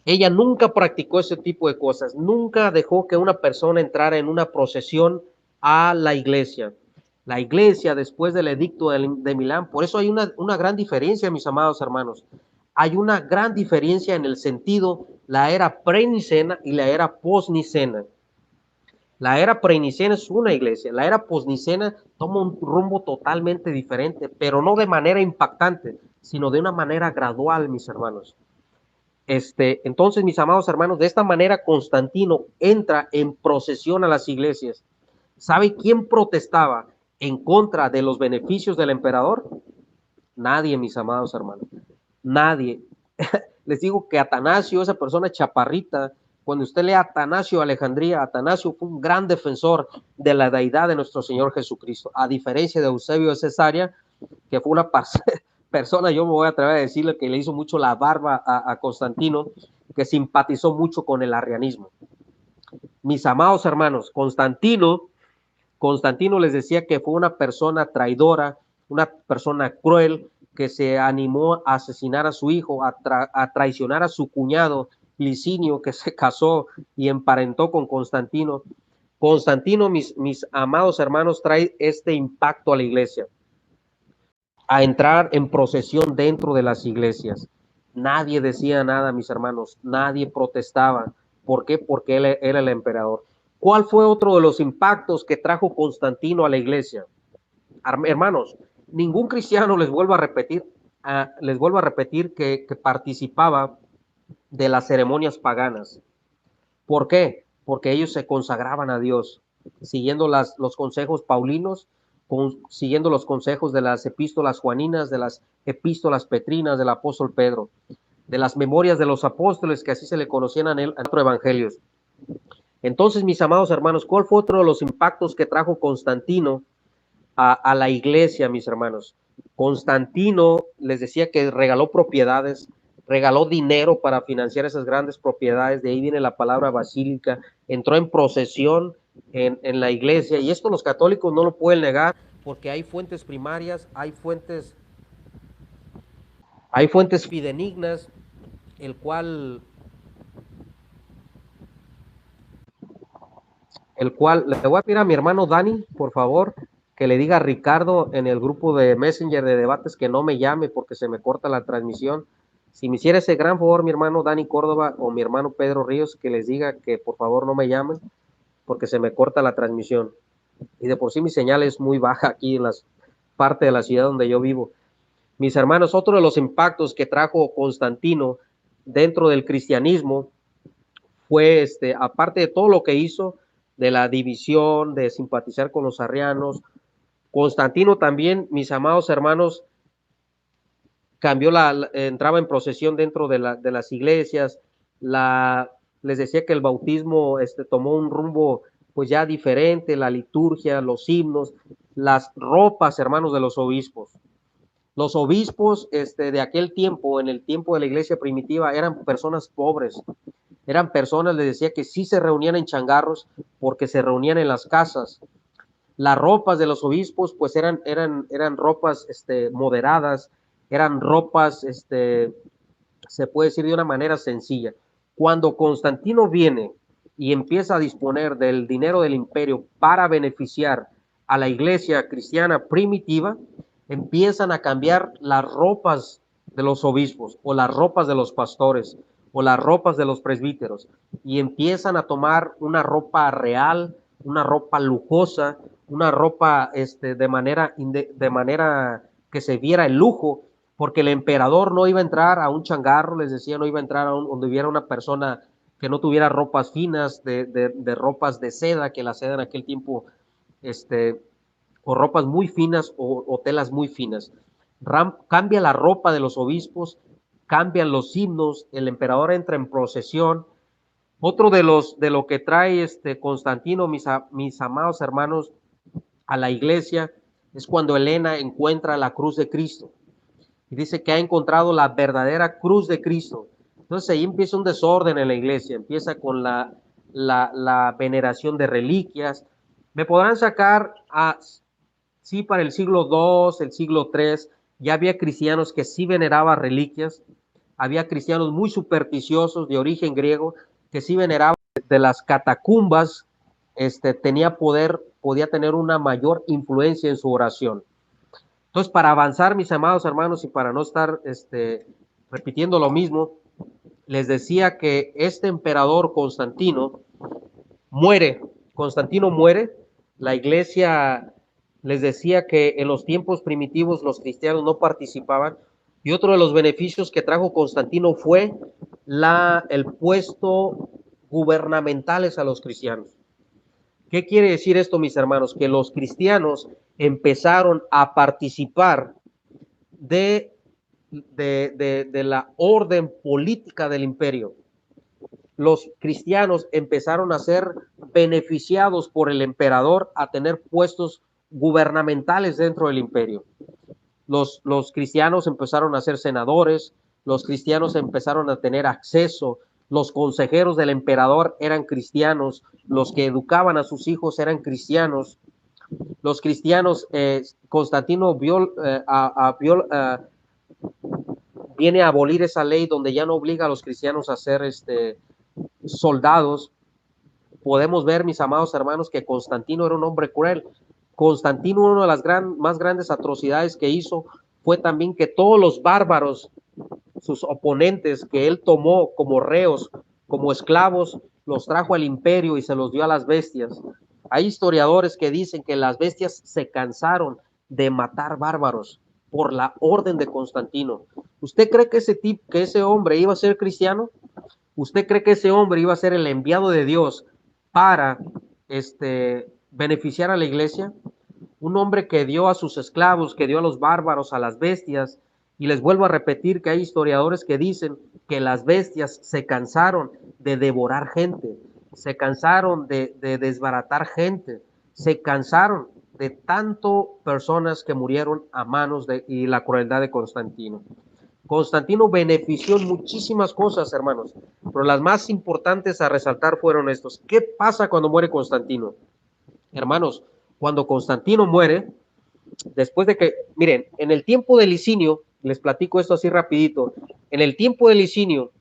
Ella nunca practicó ese tipo de cosas, nunca dejó que una persona entrara en una procesión a la iglesia. La iglesia, después del edicto de Milán, por eso hay una gran diferencia, mis amados hermanos. Hay una gran diferencia en el sentido, la era pre-nicena y la era post-nicena. La era prenicena es una iglesia, la era posnicena toma un rumbo totalmente diferente, pero no de manera impactante, sino de una manera gradual, mis hermanos. Entonces, mis amados hermanos, de esta manera Constantino entra en procesión a las iglesias. ¿Sabe quién protestaba en contra de los beneficios del emperador? Nadie, mis amados hermanos. Nadie. Les digo que Atanasio, esa persona chaparrita, cuando usted lee a Atanasio Alejandría, Atanasio fue un gran defensor de la deidad de nuestro Señor Jesucristo, a diferencia de Eusebio de Cesarea, que fue una persona, yo me voy a atrever a decirle que le hizo mucho la barba a Constantino, que simpatizó mucho con el arrianismo. Mis amados hermanos, Constantino les decía que fue una persona traidora, una persona cruel, que se animó a asesinar a su hijo, a traicionar a su cuñado Licinio, que se casó y emparentó con Constantino. Constantino, mis amados hermanos, trae este impacto a la iglesia, a entrar en procesión dentro de las iglesias. Nadie decía nada, mis hermanos, nadie protestaba. ¿Por qué? Porque él era el emperador. ¿Cuál fue otro de los impactos que trajo Constantino a la iglesia? Hermanos, ningún cristiano, les vuelvo a repetir que participaba de las ceremonias paganas. ¿Por qué? Porque ellos se consagraban a Dios, siguiendo los consejos paulinos, siguiendo los consejos de las epístolas juaninas, de las epístolas petrinas del apóstol Pedro, de las memorias de los apóstoles, que así se le conocían a él, a otros evangelios. Entonces, mis amados hermanos, ¿cuál fue otro de los impactos que trajo Constantino a la iglesia, mis hermanos? Constantino les decía que regaló propiedades, regaló dinero para financiar esas grandes propiedades, de ahí viene la palabra basílica, entró en procesión en la iglesia, y esto los católicos no lo pueden negar, porque hay fuentes primarias, hay fuentes fidenignas, el cual le voy a pedir a mi hermano Dani, por favor, que le diga a Ricardo en el grupo de Messenger de debates que no me llame porque se me corta la transmisión. Si me hiciera ese gran favor, mi hermano Dani Córdoba o mi hermano Pedro Ríos, que les diga que por favor no me llamen porque se me corta la transmisión. Y de por sí mi señal es muy baja aquí en las parte de la ciudad donde yo vivo. Mis hermanos, otro de los impactos que trajo Constantino dentro del cristianismo fue, aparte de todo lo que hizo, de la división, de simpatizar con los arrianos, Constantino también, mis amados hermanos, entraba en procesión dentro de las iglesias, les decía que el bautismo tomó un rumbo pues ya diferente, la liturgia, los himnos, las ropas, hermanos, de los obispos. Los obispos de aquel tiempo, en el tiempo de la iglesia primitiva, eran personas pobres, eran personas, les decía, que sí se reunían en changarros porque se reunían en las casas. Las ropas de los obispos pues eran ropas moderadas, eran ropas, se puede decir de una manera sencilla. Cuando Constantino viene y empieza a disponer del dinero del imperio para beneficiar a la iglesia cristiana primitiva, empiezan a cambiar las ropas de los obispos o las ropas de los pastores o las ropas de los presbíteros, y empiezan a tomar una ropa real, una ropa lujosa, una ropa de manera que se viera el lujo, porque el emperador no iba a entrar a un changarro, les decía, no iba a entrar donde hubiera una persona que no tuviera ropas finas, de ropas de seda, que la seda en aquel tiempo, o ropas muy finas o telas muy finas. Cambia la ropa de los obispos, cambian los himnos, el emperador entra en procesión. Otro de lo que trae Constantino, mis amados hermanos, a la iglesia, es cuando Helena encuentra la cruz de Cristo y dice que ha encontrado la verdadera cruz de Cristo. Entonces ahí empieza un desorden en la iglesia, empieza con la veneración de reliquias. Me podrán sacar sí, para el siglo II, el siglo III, ya había cristianos que sí veneraban reliquias, había cristianos muy supersticiosos de origen griego que sí veneraban de las catacumbas, podía tener una mayor influencia en su oración. Entonces, para avanzar, mis amados hermanos, y para no estar repitiendo lo mismo, les decía que este emperador Constantino muere Constantino muere, la iglesia les decía que en los tiempos primitivos los cristianos no participaban, y otro de los beneficios que trajo Constantino fue el puesto gubernamentales a los cristianos. ¿Qué quiere decir esto, mis hermanos? Que los cristianos empezaron a participar de la orden política del imperio. Los cristianos empezaron a ser beneficiados por el emperador a tener puestos gubernamentales dentro del imperio. Los cristianos empezaron a ser senadores, los cristianos empezaron a tener acceso, los consejeros del emperador eran cristianos, los que educaban a sus hijos eran cristianos, los cristianos, Constantino viene a abolir esa ley donde ya no obliga a los cristianos a ser soldados. Podemos ver, mis amados hermanos, que Constantino era un hombre cruel. Constantino, una de las más grandes atrocidades que hizo fue también que todos los bárbaros, sus oponentes, que él tomó como reos, como esclavos, los trajo al imperio y se los dio a las bestias. Hay historiadores que dicen que las bestias se cansaron de matar bárbaros por la orden de Constantino. ¿Usted cree que ese hombre iba a ser cristiano? ¿Usted cree que ese hombre iba a ser el enviado de Dios para beneficiar a la iglesia? Un hombre que dio a sus esclavos, que dio a los bárbaros, a las bestias, y les vuelvo a repetir que hay historiadores que dicen que las bestias se cansaron de devorar gente, se cansaron de desbaratar gente, se cansaron de tanto personas que murieron a manos y la crueldad de Constantino. Constantino benefició en muchísimas cosas, hermanos, pero las más importantes a resaltar fueron estos. ¿Qué pasa cuando muere Constantino? Hermanos, cuando Constantino muere, después de que, miren, en el tiempo de Licinio, les platico esto así rapidito, en el tiempo de Licinio,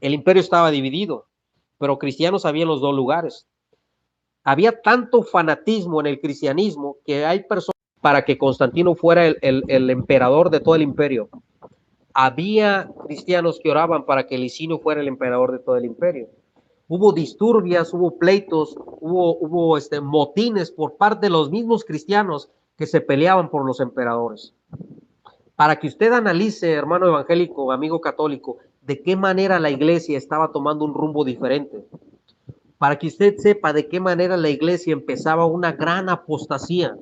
el imperio estaba dividido, pero cristianos había en los dos lugares. Había tanto fanatismo en el cristianismo que hay personas para que Constantino fuera el emperador de todo el imperio. Había cristianos que oraban para que Licinio fuera el emperador de todo el imperio. Hubo disturbias, hubo pleitos, hubo motines por parte de los mismos cristianos que se peleaban por los emperadores. Para que usted analice, hermano evangélico, amigo católico, de qué manera la iglesia estaba tomando un rumbo diferente. Para que usted sepa de qué manera la iglesia empezaba una gran apostasía.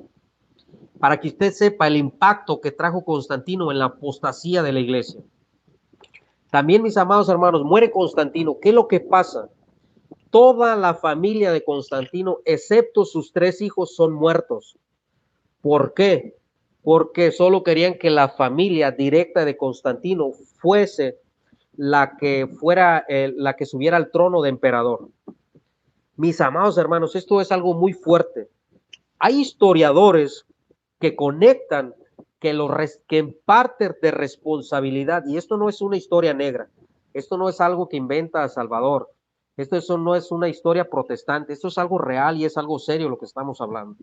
Para que usted sepa el impacto que trajo Constantino en la apostasía de la iglesia. También, mis amados hermanos, muere Constantino. ¿Qué es lo que pasa? Toda la familia de Constantino, excepto sus 3 hijos, son muertos. ¿Por qué? Porque solo querían que la familia directa de Constantino fuese la que subiera al trono de emperador. Mis amados hermanos, esto es algo muy fuerte. Hay historiadores que conectan que en parte de responsabilidad, y esto no es una historia negra, esto no es algo que inventa Salvador, eso no es una historia protestante, esto es algo real y es algo serio lo que estamos hablando.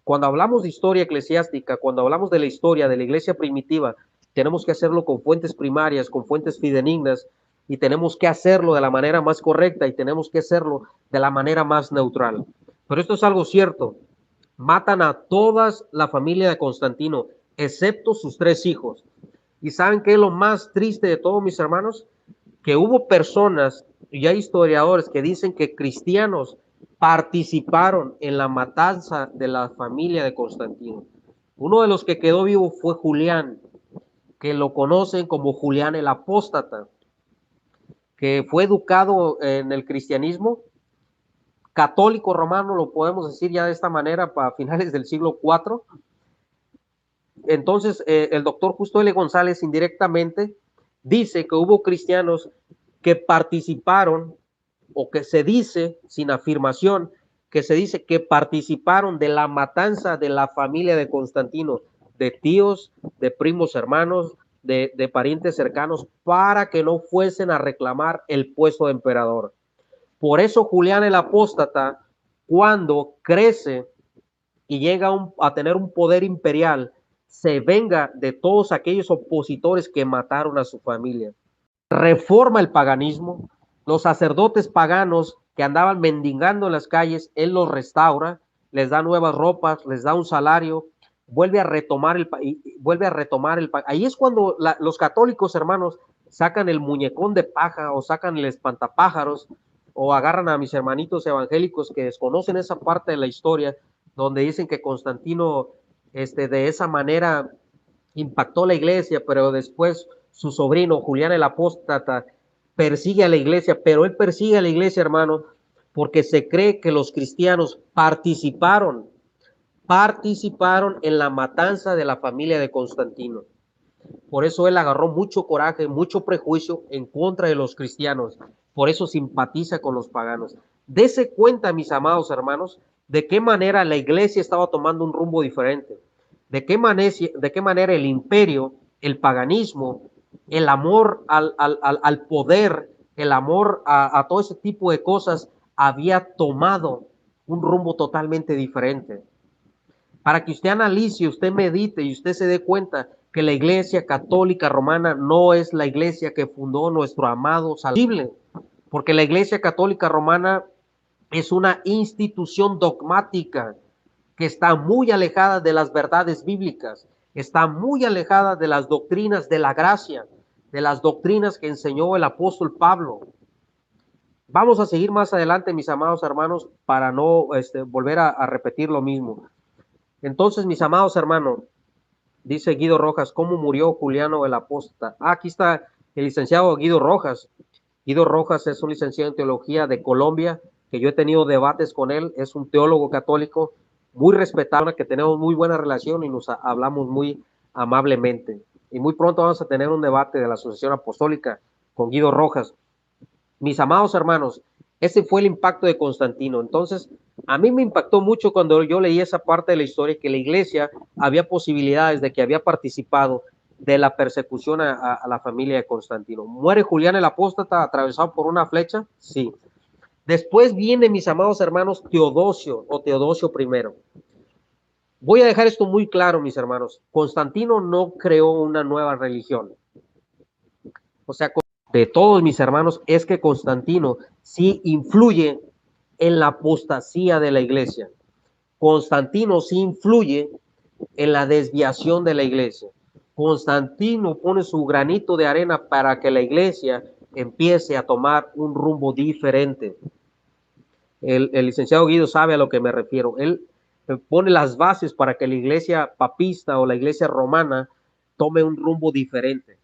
Cuando hablamos de historia eclesiástica, cuando hablamos de la historia de la iglesia primitiva, tenemos que hacerlo con fuentes primarias, con fuentes fidedignas, y tenemos que hacerlo de la manera más correcta y tenemos que hacerlo de la manera más neutral. Pero esto es algo cierto. Matan a toda la familia de Constantino, excepto sus 3 hijos. ¿Y saben qué es lo más triste de todo, mis hermanos? Que hubo personas, y hay historiadores que dicen que cristianos participaron en la matanza de la familia de Constantino. Uno de los que quedó vivo fue Julián, que lo conocen como Julián el Apóstata, que fue educado en el cristianismo católico romano, lo podemos decir ya de esta manera, para finales del siglo IV. Entonces, el doctor Justo L. González indirectamente dice que hubo cristianos que participaron, o que se dice, sin afirmación, que se dice que participaron de la matanza de la familia de Constantino, de tíos, de primos hermanos, de parientes cercanos, para que no fuesen a reclamar el puesto de emperador. Por eso Julián el Apóstata, cuando crece y llega a tener un poder imperial, se venga de todos aquellos opositores que mataron a su familia. Reforma el paganismo. Los sacerdotes paganos que andaban mendigando en las calles, él los restaura, les da nuevas ropas, les da un salario, vuelve a retomar ahí es cuando los católicos, hermanos, sacan el muñecón de paja o sacan el espantapájaros o agarran a mis hermanitos evangélicos que desconocen esa parte de la historia donde dicen que Constantino de esa manera impactó la iglesia, pero después su sobrino Julián el Apóstata persigue a la iglesia, pero él persigue a la iglesia, hermano, porque se cree que los cristianos participaron en la matanza de la familia de Constantino. Por eso él agarró mucho coraje, mucho prejuicio en contra de los cristianos. Por eso simpatiza con los paganos. Dese cuenta, mis amados hermanos, de qué manera la iglesia estaba tomando un rumbo diferente. De qué manera el imperio, el paganismo, el amor al poder, el amor a todo ese tipo de cosas había tomado un rumbo totalmente diferente. Para que usted analice, usted medite y usted se dé cuenta que la Iglesia Católica Romana no es la iglesia que fundó nuestro amado Salvador, porque la Iglesia Católica Romana es una institución dogmática que está muy alejada de las verdades bíblicas, está muy alejada de las doctrinas de la gracia, de las doctrinas que enseñó el apóstol Pablo. Vamos a seguir más adelante, mis amados hermanos, para no volver a repetir lo mismo. Entonces, mis amados hermanos, dice Guido Rojas, ¿cómo murió Juliano el Apóstata? Aquí está el licenciado Guido Rojas. Guido Rojas es un licenciado en teología de Colombia, que yo he tenido debates con él, es un teólogo católico muy respetable, que tenemos muy buena relación y nos hablamos muy amablemente. Y muy pronto vamos a tener un debate de la Asociación Apostólica con Guido Rojas. Mis amados hermanos, ese fue el impacto de Constantino. Entonces, a mí me impactó mucho cuando yo leí esa parte de la historia, que la iglesia había posibilidades de que había participado de la persecución a la familia de Constantino. ¿Muere Julián el Apóstata atravesado por una flecha? Sí. Después viene, mis amados hermanos, Teodosio o Teodosio I. Voy a dejar esto muy claro, mis hermanos. Constantino no creó una nueva religión. O sea, de todos mis hermanos, es que Constantino sí influye en la apostasía de la iglesia. Constantino sí influye en la desviación de la iglesia. Constantino pone su granito de arena para que la iglesia empiece a tomar un rumbo diferente. El licenciado Guido sabe a lo que me refiero. Él pone las bases para que la iglesia papista o la iglesia romana tome un rumbo diferente.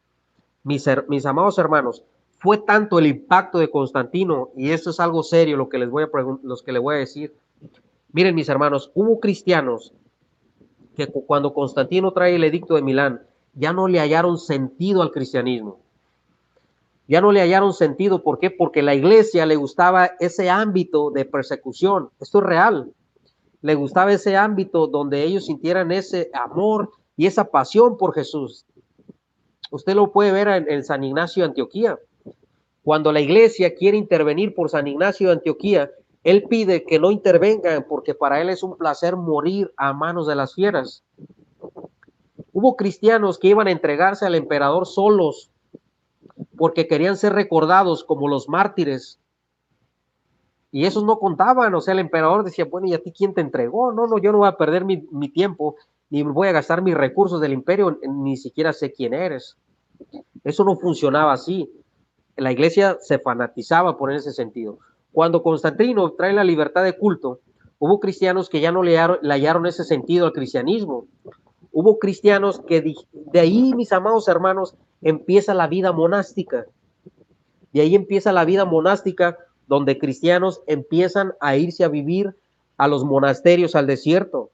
Mis amados hermanos, fue tanto el impacto de Constantino, y esto es algo serio lo que les voy a decir. Miren, mis hermanos, hubo cristianos que cuando Constantino trae el edicto de Milán, ya no le hallaron sentido al cristianismo. Ya no le hallaron sentido. ¿Por qué? Porque la iglesia le gustaba ese ámbito de persecución. Esto es real. Le gustaba ese ámbito donde ellos sintieran ese amor y esa pasión por Jesús. Usted lo puede ver en San Ignacio de Antioquía. Cuando la iglesia quiere intervenir por San Ignacio de Antioquía, él pide que no intervengan porque para él es un placer morir a manos de las fieras. Hubo cristianos que iban a entregarse al emperador solos porque querían ser recordados como los mártires. Y esos no contaban, o sea, el emperador decía, bueno, ¿y a ti quién te entregó? No, yo no voy a perder mi tiempo, ni voy a gastar mis recursos del imperio, ni siquiera sé quién eres. Eso no funcionaba así. La iglesia se fanatizaba por ese sentido. Cuando Constantino trae la libertad de culto, hubo cristianos que ya no le hallaron ese sentido al cristianismo. Hubo cristianos que de ahí, mis amados hermanos, empieza la vida monástica. De ahí empieza la vida monástica, donde cristianos empiezan a irse a vivir a los monasterios, al desierto.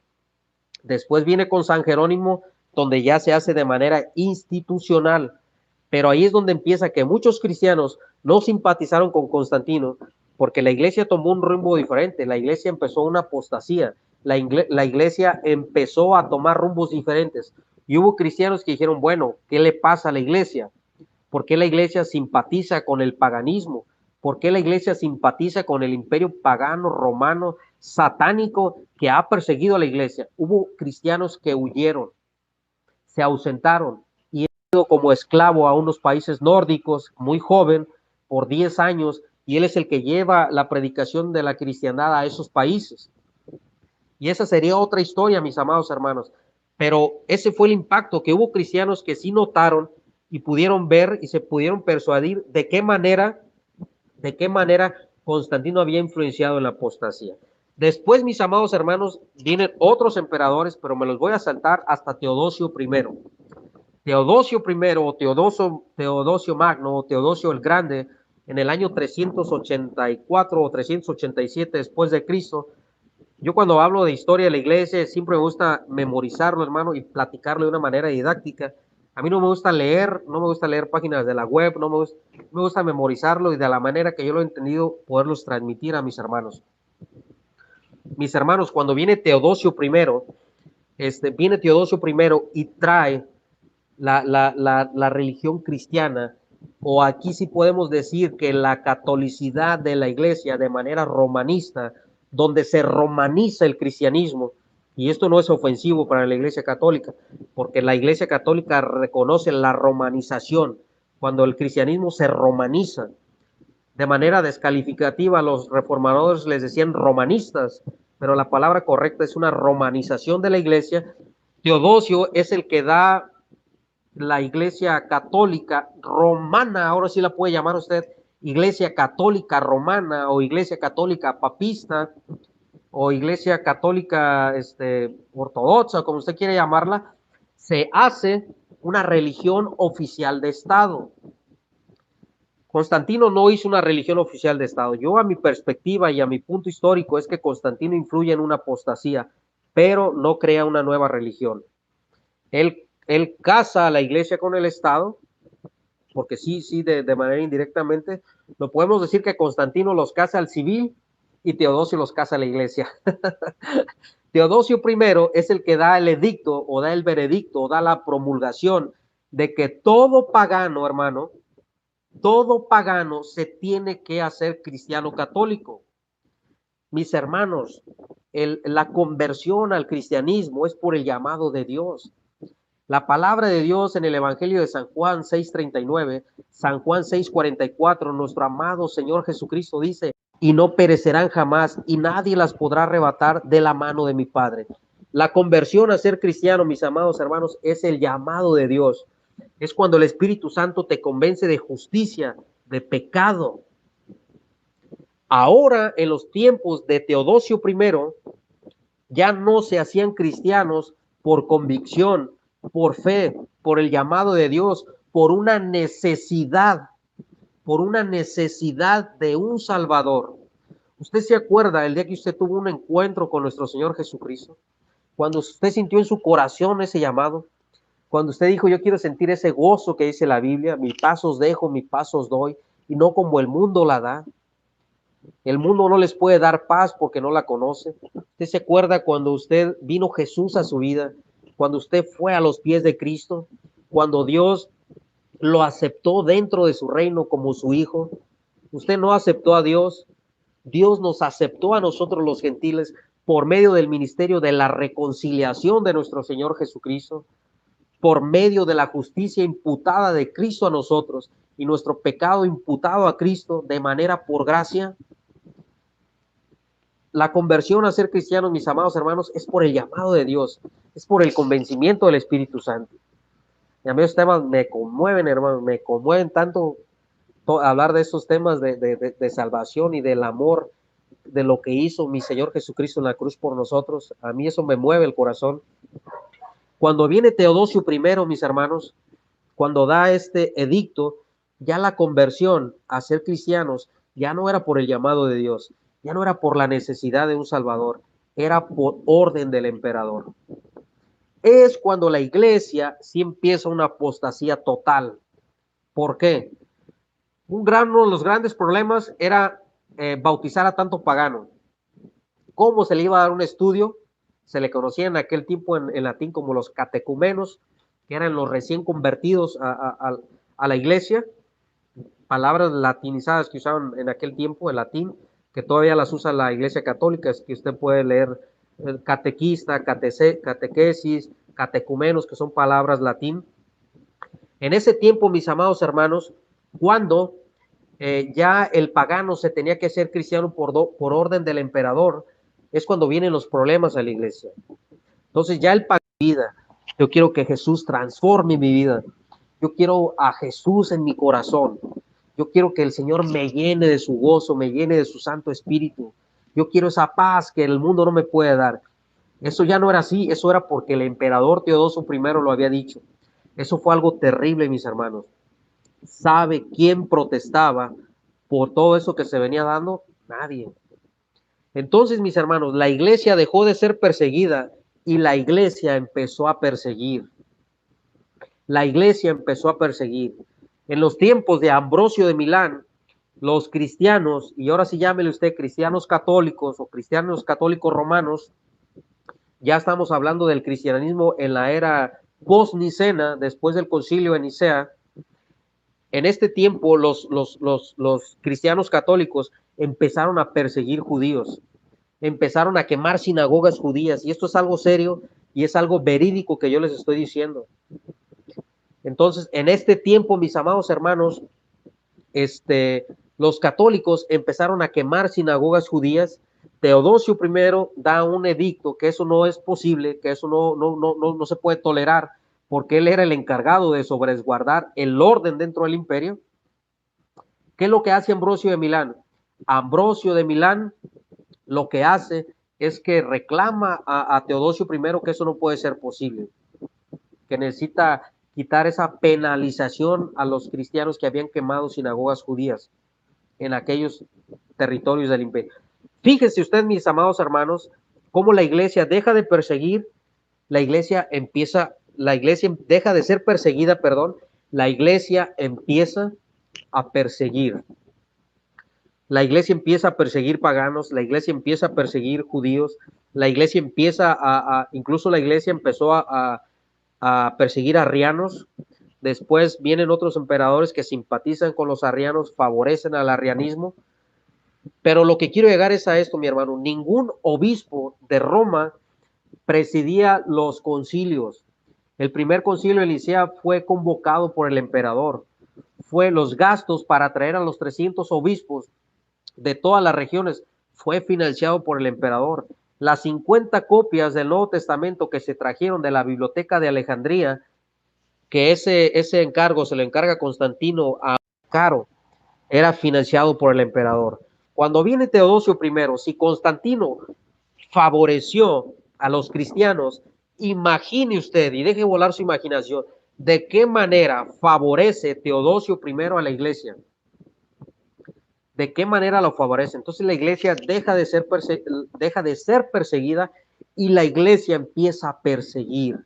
Después viene con San Jerónimo, donde ya se hace de manera institucional. Pero ahí es donde empieza que muchos cristianos no simpatizaron con Constantino, porque la iglesia tomó un rumbo diferente. La iglesia empezó una apostasía. La iglesia empezó a tomar rumbos diferentes. Y hubo cristianos que dijeron, bueno, ¿qué le pasa a la iglesia? ¿Por qué la iglesia simpatiza con el paganismo? ¿Por qué la iglesia simpatiza con el imperio pagano, romano, satánico que ha perseguido a la iglesia? Hubo cristianos que huyeron, se ausentaron y han ido como esclavo a unos países nórdicos, muy joven, por 10 años, y él es el que lleva la predicación de la cristiandad a esos países. Y esa sería otra historia, mis amados hermanos. Pero ese fue el impacto, que hubo cristianos que sí notaron y pudieron ver y se pudieron persuadir de qué manera Constantino había influenciado en la apostasía. Después, mis amados hermanos, vienen otros emperadores, pero me los voy a saltar hasta Teodosio I. Teodosio I o Teodosio Magno o Teodosio el Grande, en el año 384 o 387 después de Cristo. Yo cuando hablo de historia de la iglesia siempre me gusta memorizarlo, hermano, y platicarlo de una manera didáctica. A mí no me gusta leer, no me gusta leer páginas de la web, me gusta memorizarlo y de la manera que yo lo he entendido poderlos transmitir a mis hermanos. Mis hermanos, cuando viene Teodosio I, y trae la religión cristiana, o aquí sí podemos decir que la catolicidad de la iglesia de manera romanista, donde se romaniza el cristianismo, y esto no es ofensivo para la iglesia católica, porque la iglesia católica reconoce la romanización, cuando el cristianismo se romaniza. De manera descalificativa, los reformadores les decían romanistas, pero la palabra correcta es una romanización de la iglesia. Teodosio es el que da la iglesia católica romana, ahora sí la puede llamar usted iglesia católica romana o iglesia católica papista o iglesia católica ortodoxa, como usted quiere llamarla, se hace una religión oficial de Estado. Constantino no hizo una religión oficial de Estado. Yo, a mi perspectiva y a mi punto histórico, es que Constantino influye en una apostasía, pero no crea una nueva religión. Él casa a la iglesia con el Estado, porque sí, de manera indirectamente, lo podemos decir que Constantino los casa al civil y Teodosio los casa a la iglesia. Teodosio I es el que da el edicto, o da el veredicto, o da la promulgación de que todo pagano, hermano, todo pagano se tiene que hacer cristiano católico. Mis hermanos, la conversión al cristianismo es por el llamado de Dios. La palabra de Dios en el Evangelio de San Juan 6:39, San Juan 6:44, nuestro amado Señor Jesucristo dice, y no perecerán jamás, y nadie las podrá arrebatar de la mano de mi Padre. La conversión a ser cristiano, mis amados hermanos, es el llamado de Dios. Es cuando el Espíritu Santo te convence de justicia, de pecado. Ahora, en los tiempos de Teodosio I, ya no se hacían cristianos por convicción, por fe, por el llamado de Dios, por una necesidad de un Salvador. ¿Usted se acuerda el día que usted tuvo un encuentro con nuestro Señor Jesucristo? Cuando usted sintió en su corazón ese llamado, cuando usted dijo, yo quiero sentir ese gozo que dice la Biblia, mis pasos dejo, mis pasos doy, y no como el mundo la da. El mundo no les puede dar paz porque no la conoce. ¿Usted se acuerda cuando usted vino Jesús a su vida? Cuando usted fue a los pies de Cristo, cuando Dios lo aceptó dentro de su reino como su hijo. Usted no aceptó a Dios, Dios nos aceptó a nosotros los gentiles por medio del ministerio de la reconciliación de nuestro Señor Jesucristo, por medio de la justicia imputada de Cristo a nosotros y nuestro pecado imputado a Cristo de manera por gracia. La conversión a ser cristianos, mis amados hermanos, es por el llamado de Dios, es por el convencimiento del Espíritu Santo. Y a mí esos temas me conmueven, hermanos, me conmueven tanto hablar de esos temas de salvación y del amor de lo que hizo mi Señor Jesucristo en la cruz por nosotros. A mí eso me mueve el corazón. Cuando viene Teodosio I, mis hermanos, cuando da este edicto, ya la conversión a ser cristianos ya no era por el llamado de Dios, ya no era por la necesidad de un Salvador, era por orden del emperador. Es cuando la iglesia sí empieza una apostasía total. ¿Por qué? Uno de los grandes problemas era bautizar a tanto pagano. ¿Cómo se le iba a dar un estudio? Se le conocía en aquel tiempo en latín como los catecumenos, que eran los recién convertidos a la iglesia, palabras latinizadas que usaban en aquel tiempo, el latín, que todavía las usa la iglesia católica, es que usted puede leer catequista, catequesis, catecumenos, que son palabras latín. En ese tiempo, mis amados hermanos, cuando ya el pagano se tenía que ser cristiano por orden del emperador, es cuando vienen los problemas a la iglesia. Entonces ya el pagano vida, yo quiero que Jesús transforme mi vida, yo quiero a Jesús en mi corazón, yo quiero que el Señor me llene de su gozo, me llene de su Santo Espíritu, yo quiero esa paz que el mundo no me puede dar. Eso ya no era así, eso era porque el emperador Teodosio I lo había dicho. Eso fue algo terrible, mis hermanos. ¿Sabe quién protestaba por todo eso que se venía dando? Nadie. Entonces, mis hermanos, la iglesia dejó de ser perseguida y la iglesia empezó a perseguir. La iglesia empezó a perseguir. En los tiempos de Ambrosio de Milán, los cristianos, y ahora sí llámele usted cristianos católicos o cristianos católicos romanos, ya estamos hablando del cristianismo en la era post-nicena, después del concilio de Nicea. En este tiempo los cristianos católicos empezaron a perseguir judíos, empezaron a quemar sinagogas judías, y esto es algo serio y es algo verídico que yo les estoy diciendo. Entonces, en este tiempo, mis amados hermanos, los católicos empezaron a quemar sinagogas judías. Teodosio I da un edicto que eso no es posible, que eso no se puede tolerar, porque él era el encargado de sobresguardar el orden dentro del imperio. ¿Qué es lo que hace Ambrosio de Milán? Ambrosio de Milán lo que hace es que reclama a Teodosio I que eso no puede ser posible, que necesita quitar esa penalización a los cristianos que habían quemado sinagogas judías en aquellos territorios del imperio. Fíjense usted, mis amados hermanos, cómo la iglesia deja de perseguir, la iglesia deja de ser perseguida, perdón, la iglesia empieza a perseguir. La iglesia empieza a perseguir paganos, la iglesia empieza a perseguir judíos, la iglesia empieza incluso la iglesia empezó a perseguir arrianos. Después vienen otros emperadores que simpatizan con los arrianos, favorecen al arrianismo. Pero lo que quiero llegar es a esto, mi hermano. Ningún obispo de Roma presidía los concilios. El primer concilio de Nicea fue convocado por el emperador. Fue los gastos para traer a los 300 obispos de todas las regiones fue financiado por el emperador. Las 50 copias del Nuevo Testamento que se trajeron de la biblioteca de Alejandría, que ese encargo se le encarga Constantino a Caro, era financiado por el emperador. Cuando viene Teodosio I, si Constantino favoreció a los cristianos, imagine usted y deje volar su imaginación, de qué manera favorece Teodosio I a la iglesia. ¿De qué manera lo favorece? Entonces la iglesia deja de ser perseguida y la iglesia empieza a perseguir.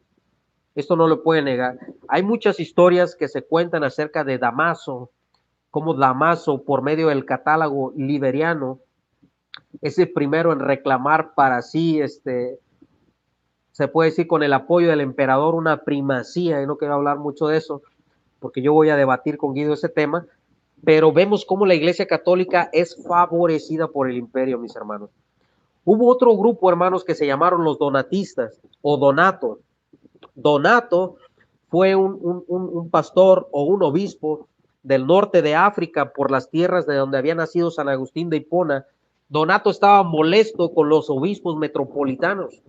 Esto no lo puede negar. Hay muchas historias que se cuentan acerca de Damaso, como Damaso, por medio del catálogo liberiano, es el primero en reclamar para sí, se puede decir con el apoyo del emperador, una primacía, y no quiero hablar mucho de eso, porque yo voy a debatir con Guido ese tema, pero vemos cómo la iglesia católica es favorecida por el imperio, mis hermanos. Hubo otro grupo, hermanos, que se llamaron los donatistas o Donato. Donato fue un pastor o un obispo del norte de África, por las tierras de donde había nacido San Agustín de Hipona. Donato estaba molesto con los obispos metropolitanos,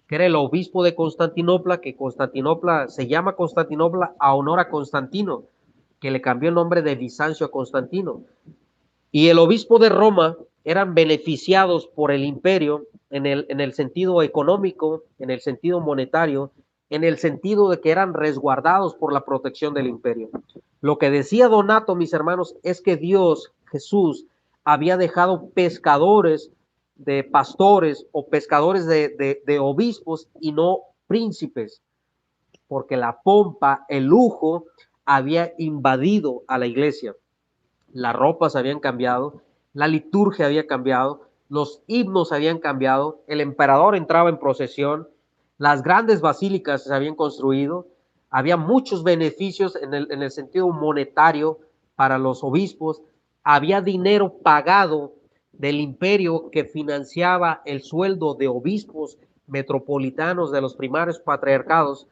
que era el obispo de Constantinopla, que Constantinopla se llama Constantinopla a honor a Constantino, que le cambió el nombre de Bizancio a Constantino. Y el obispo de Roma eran beneficiados por el imperio en el sentido económico, en el sentido monetario, en el sentido de que eran resguardados por la protección del imperio. Lo que decía Donato, mis hermanos, es que Dios, Jesús, había dejado pescadores de pastores o pescadores de obispos y no príncipes, porque la pompa, el lujo, había invadido a la iglesia. Las ropas habían cambiado, la liturgia había cambiado, los himnos habían cambiado, el emperador entraba en procesión, las grandes basílicas se habían construido, había muchos beneficios en el sentido monetario para los obispos, había dinero pagado del imperio que financiaba el sueldo de obispos metropolitanos de los primarios patriarcados,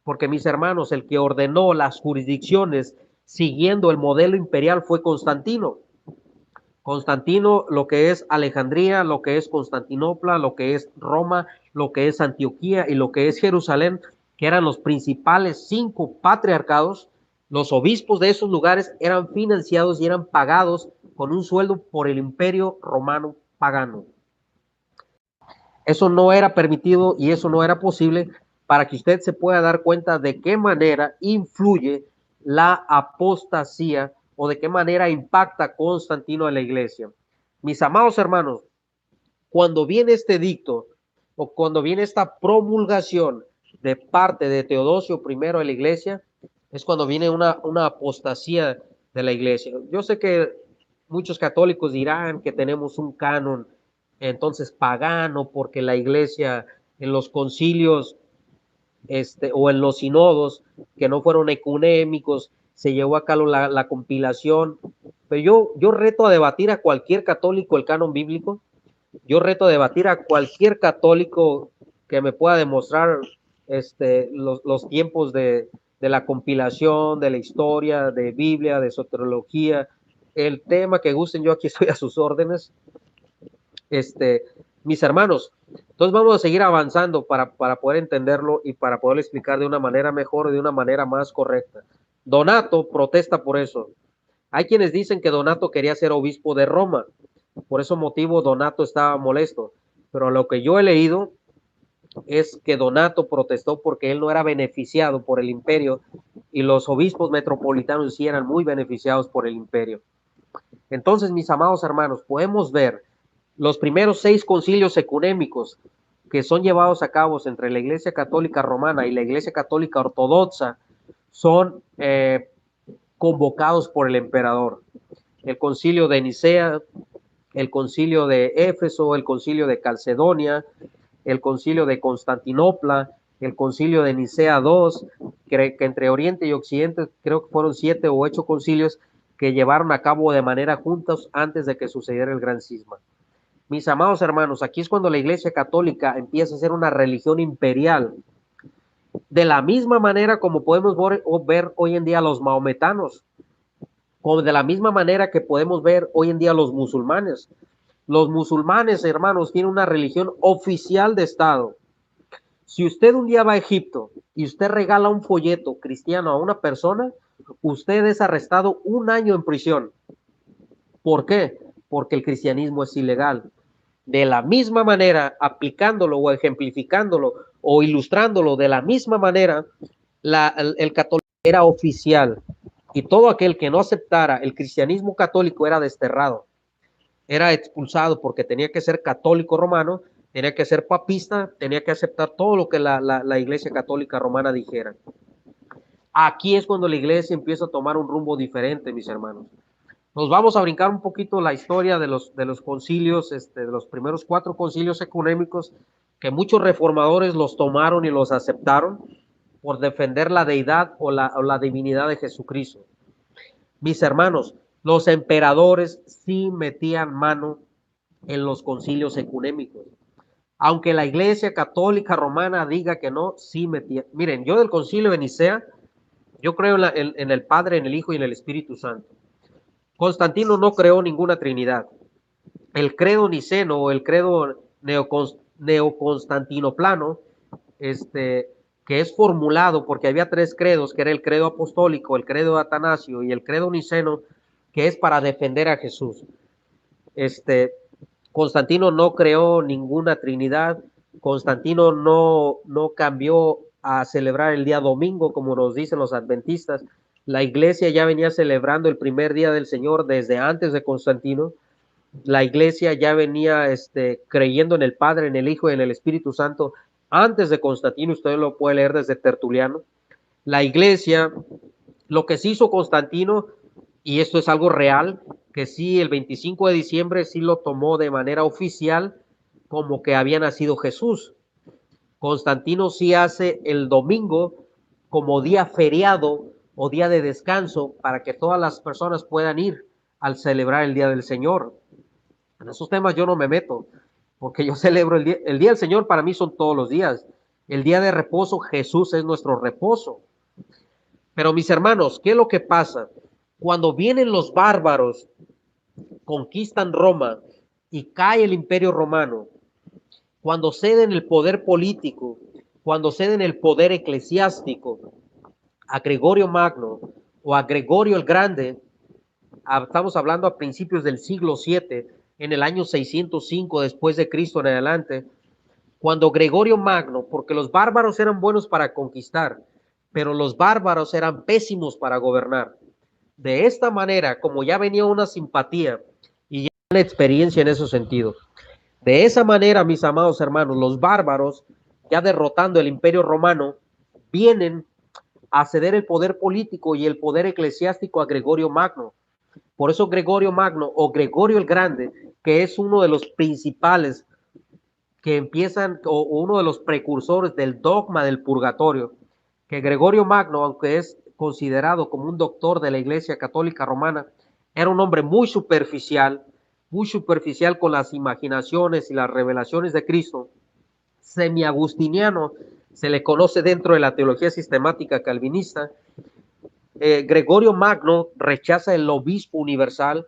porque mis hermanos, el que ordenó las jurisdicciones siguiendo el modelo imperial fue Constantino. Constantino, lo que es Alejandría, lo que es Constantinopla, lo que es Roma, lo que es Antioquía y lo que es Jerusalén, que eran los principales 5 patriarcados, los obispos de esos lugares eran financiados y eran pagados con un sueldo por el imperio romano pagano. Eso no era permitido y eso no era posible para que usted se pueda dar cuenta de qué manera influye la apostasía o de qué manera impacta Constantino en la iglesia. Mis amados hermanos, cuando viene este edicto o cuando viene esta promulgación de parte de Teodosio I de la iglesia, es cuando viene una apostasía de la iglesia. Yo sé que muchos católicos dirán que tenemos un canon entonces pagano porque la iglesia en los concilios o en los sinodos que no fueron ecuménicos se llevó a cabo la compilación, pero yo reto a debatir a cualquier católico el canon bíblico. Yo reto a debatir a cualquier católico que me pueda demostrar los tiempos de la compilación, de la historia, de Biblia, de soteriología, el tema que gusten, yo aquí estoy a sus órdenes. Mis hermanos, entonces vamos a seguir avanzando para poder entenderlo y para poder explicar de una manera mejor, de una manera más correcta. Donato protesta por eso. Hay quienes dicen que Donato quería ser obispo de Roma, por ese motivo Donato estaba molesto, pero lo que yo he leído es que Donato protestó porque él no era beneficiado por el imperio y los obispos metropolitanos sí eran muy beneficiados por el imperio. Entonces, mis amados hermanos, podemos ver los primeros 6 concilios ecuménicos que son llevados a cabo entre la Iglesia Católica Romana y la Iglesia Católica Ortodoxa son convocados por el emperador. El concilio de Nicea, el concilio de Éfeso, el concilio de Calcedonia, el concilio de Constantinopla, el concilio de Nicea II, que entre Oriente y Occidente creo que fueron 7 u 8 concilios que llevaron a cabo de manera juntos antes de que sucediera el gran cisma. Mis amados hermanos, aquí es cuando la Iglesia Católica empieza a ser una religión imperial, de la misma manera como podemos ver hoy en día a los maometanos, como de la misma manera que podemos ver hoy en día a los musulmanes. Los musulmanes, hermanos, tienen una religión oficial de Estado. Si usted un día va a Egipto y usted regala un folleto cristiano a una persona, usted es arrestado 1 año en prisión. ¿Por qué? Porque el cristianismo es ilegal. De la misma manera, aplicándolo o ejemplificándolo o ilustrándolo de la misma manera, el catolicismo era oficial y todo aquel que no aceptara el cristianismo católico era desterrado, era expulsado porque tenía que ser católico romano, tenía que ser papista, tenía que aceptar todo lo que la Iglesia Católica Romana dijera. Aquí es cuando la Iglesia empieza a tomar un rumbo diferente, mis hermanos. Nos vamos a brincar un poquito la historia de los concilios, de los primeros 4 concilios ecuménicos, que muchos reformadores los tomaron y los aceptaron por defender la deidad o la divinidad de Jesucristo. Mis hermanos, los emperadores sí metían mano en los concilios ecuménicos. Aunque la Iglesia Católica Romana diga que no, sí metían. Miren, yo del concilio de Nicea, yo creo en el Padre, en el Hijo y en el Espíritu Santo. Constantino no creó ninguna trinidad. El credo niceno o el credo neoconstantinoplano, que es formulado porque había 3 credos, que era el credo apostólico, el credo de Atanasio y el credo niceno, que es para defender a Jesús. Constantino no creó ninguna trinidad. Constantino no cambió a celebrar el día domingo, como nos dicen los adventistas. La iglesia ya venía celebrando el primer día del Señor desde antes de Constantino. La iglesia ya venía creyendo en el Padre, en el Hijo y en el Espíritu Santo antes de Constantino. Usted lo puede leer desde Tertuliano. La iglesia, lo que se hizo Constantino, y esto es algo real, que sí, el 25 de diciembre sí lo tomó de manera oficial como que había nacido Jesús. Constantino sí hace el domingo como día feriado o día de descanso para que todas las personas puedan ir al celebrar el día del Señor. En esos temas yo no me meto, porque yo celebro el día del Señor. Para mí son todos los días. El día de reposo, Jesús es nuestro reposo. Pero mis hermanos, ¿qué es lo que pasa? Cuando vienen los bárbaros conquistan Roma y cae el Imperio Romano, cuando ceden el poder político, cuando ceden el poder eclesiástico a Gregorio Magno o a Gregorio el Grande, estamos hablando a principios del siglo VII, en el año 605 después de Cristo en adelante, cuando Gregorio Magno, porque los bárbaros eran buenos para conquistar, pero los bárbaros eran pésimos para gobernar. De esta manera, como ya venía una simpatía y ya una experiencia en ese sentido, de esa manera, mis amados hermanos, los bárbaros, ya derrotando el Imperio Romano, vienen a ceder el poder político y el poder eclesiástico a Gregorio Magno. Por eso Gregorio Magno o Gregorio el Grande, que es uno de los principales que empiezan, o uno de los precursores del dogma del purgatorio, que Gregorio Magno, aunque es considerado como un doctor de la Iglesia Católica Romana, era un hombre muy superficial con las imaginaciones y las revelaciones de Cristo, semi-agustiniano, se le conoce dentro de la teología sistemática calvinista. Gregorio Magno rechaza el obispo universal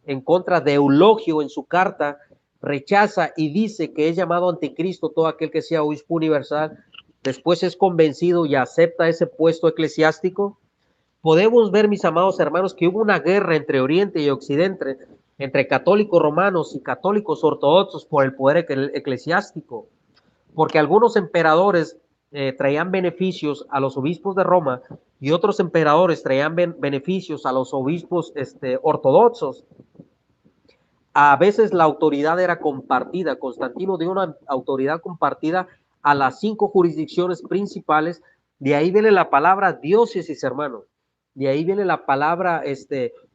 en contra de Eulogio en su carta, rechaza y dice que es llamado anticristo todo aquel que sea obispo universal, después es convencido y acepta ese puesto eclesiástico. Podemos ver, mis amados hermanos, que hubo una guerra entre Oriente y Occidente, entre católicos romanos y católicos ortodoxos por el poder eclesiástico, porque algunos emperadores traían beneficios a los obispos de Roma y otros emperadores traían beneficios a los obispos ortodoxos. A veces la autoridad era compartida. Constantino dio una autoridad compartida a las 5 jurisdicciones principales. De ahí viene la palabra diócesis, hermano. De ahí viene la palabra,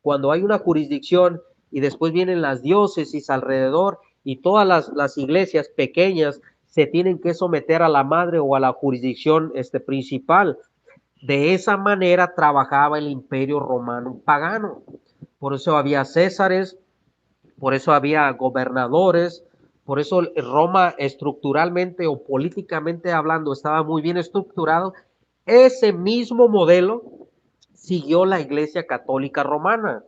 cuando hay una jurisdicción y después vienen las diócesis alrededor y todas las iglesias pequeñas se tienen que someter a la madre o a la jurisdicción principal. De esa manera trabajaba el imperio romano pagano. Por eso había césares, por eso había gobernadores, por eso Roma estructuralmente o políticamente hablando estaba muy bien estructurado. Ese mismo modelo siguió la Iglesia Católica Romana.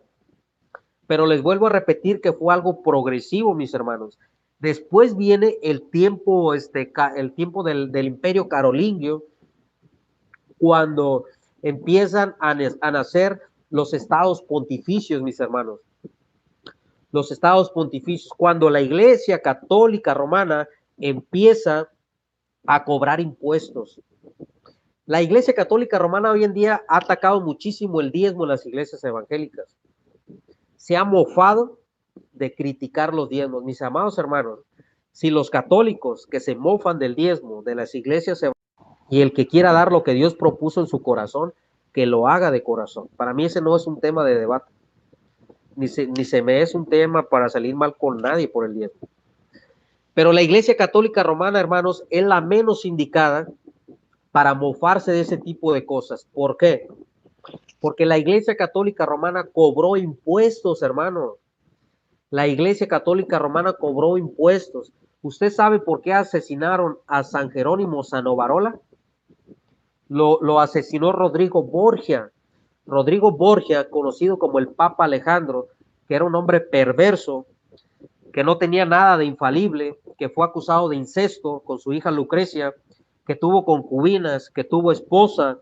Pero les vuelvo a repetir que fue algo progresivo, mis hermanos. Después viene el tiempo, el tiempo del Imperio Carolingio, cuando empiezan a nacer los estados pontificios, mis hermanos. Los estados pontificios, cuando la Iglesia Católica Romana empieza a cobrar impuestos. La Iglesia Católica Romana hoy en día ha atacado muchísimo el diezmo en las iglesias evangélicas. Se ha mofado de criticar los diezmos. Mis amados hermanos, si los católicos que se mofan del diezmo de las iglesias y el que quiera dar lo que Dios propuso en su corazón, que lo haga de corazón. Para mí ese no es un tema de debate. Ni se me es un tema para salir mal con nadie por el diezmo. Pero la Iglesia Católica Romana, hermanos, es la menos indicada para mofarse de ese tipo de cosas. ¿Por qué? Porque la Iglesia Católica Romana cobró impuestos, hermanos. La Iglesia Católica Romana cobró impuestos. ¿Usted sabe por qué asesinaron a San Jerónimo Sanovarola? Lo asesinó Rodrigo Borgia. Rodrigo Borgia, conocido como el Papa Alejandro, que era un hombre perverso, que no tenía nada de infalible, que fue acusado de incesto con su hija Lucrecia, que tuvo concubinas, que tuvo esposa,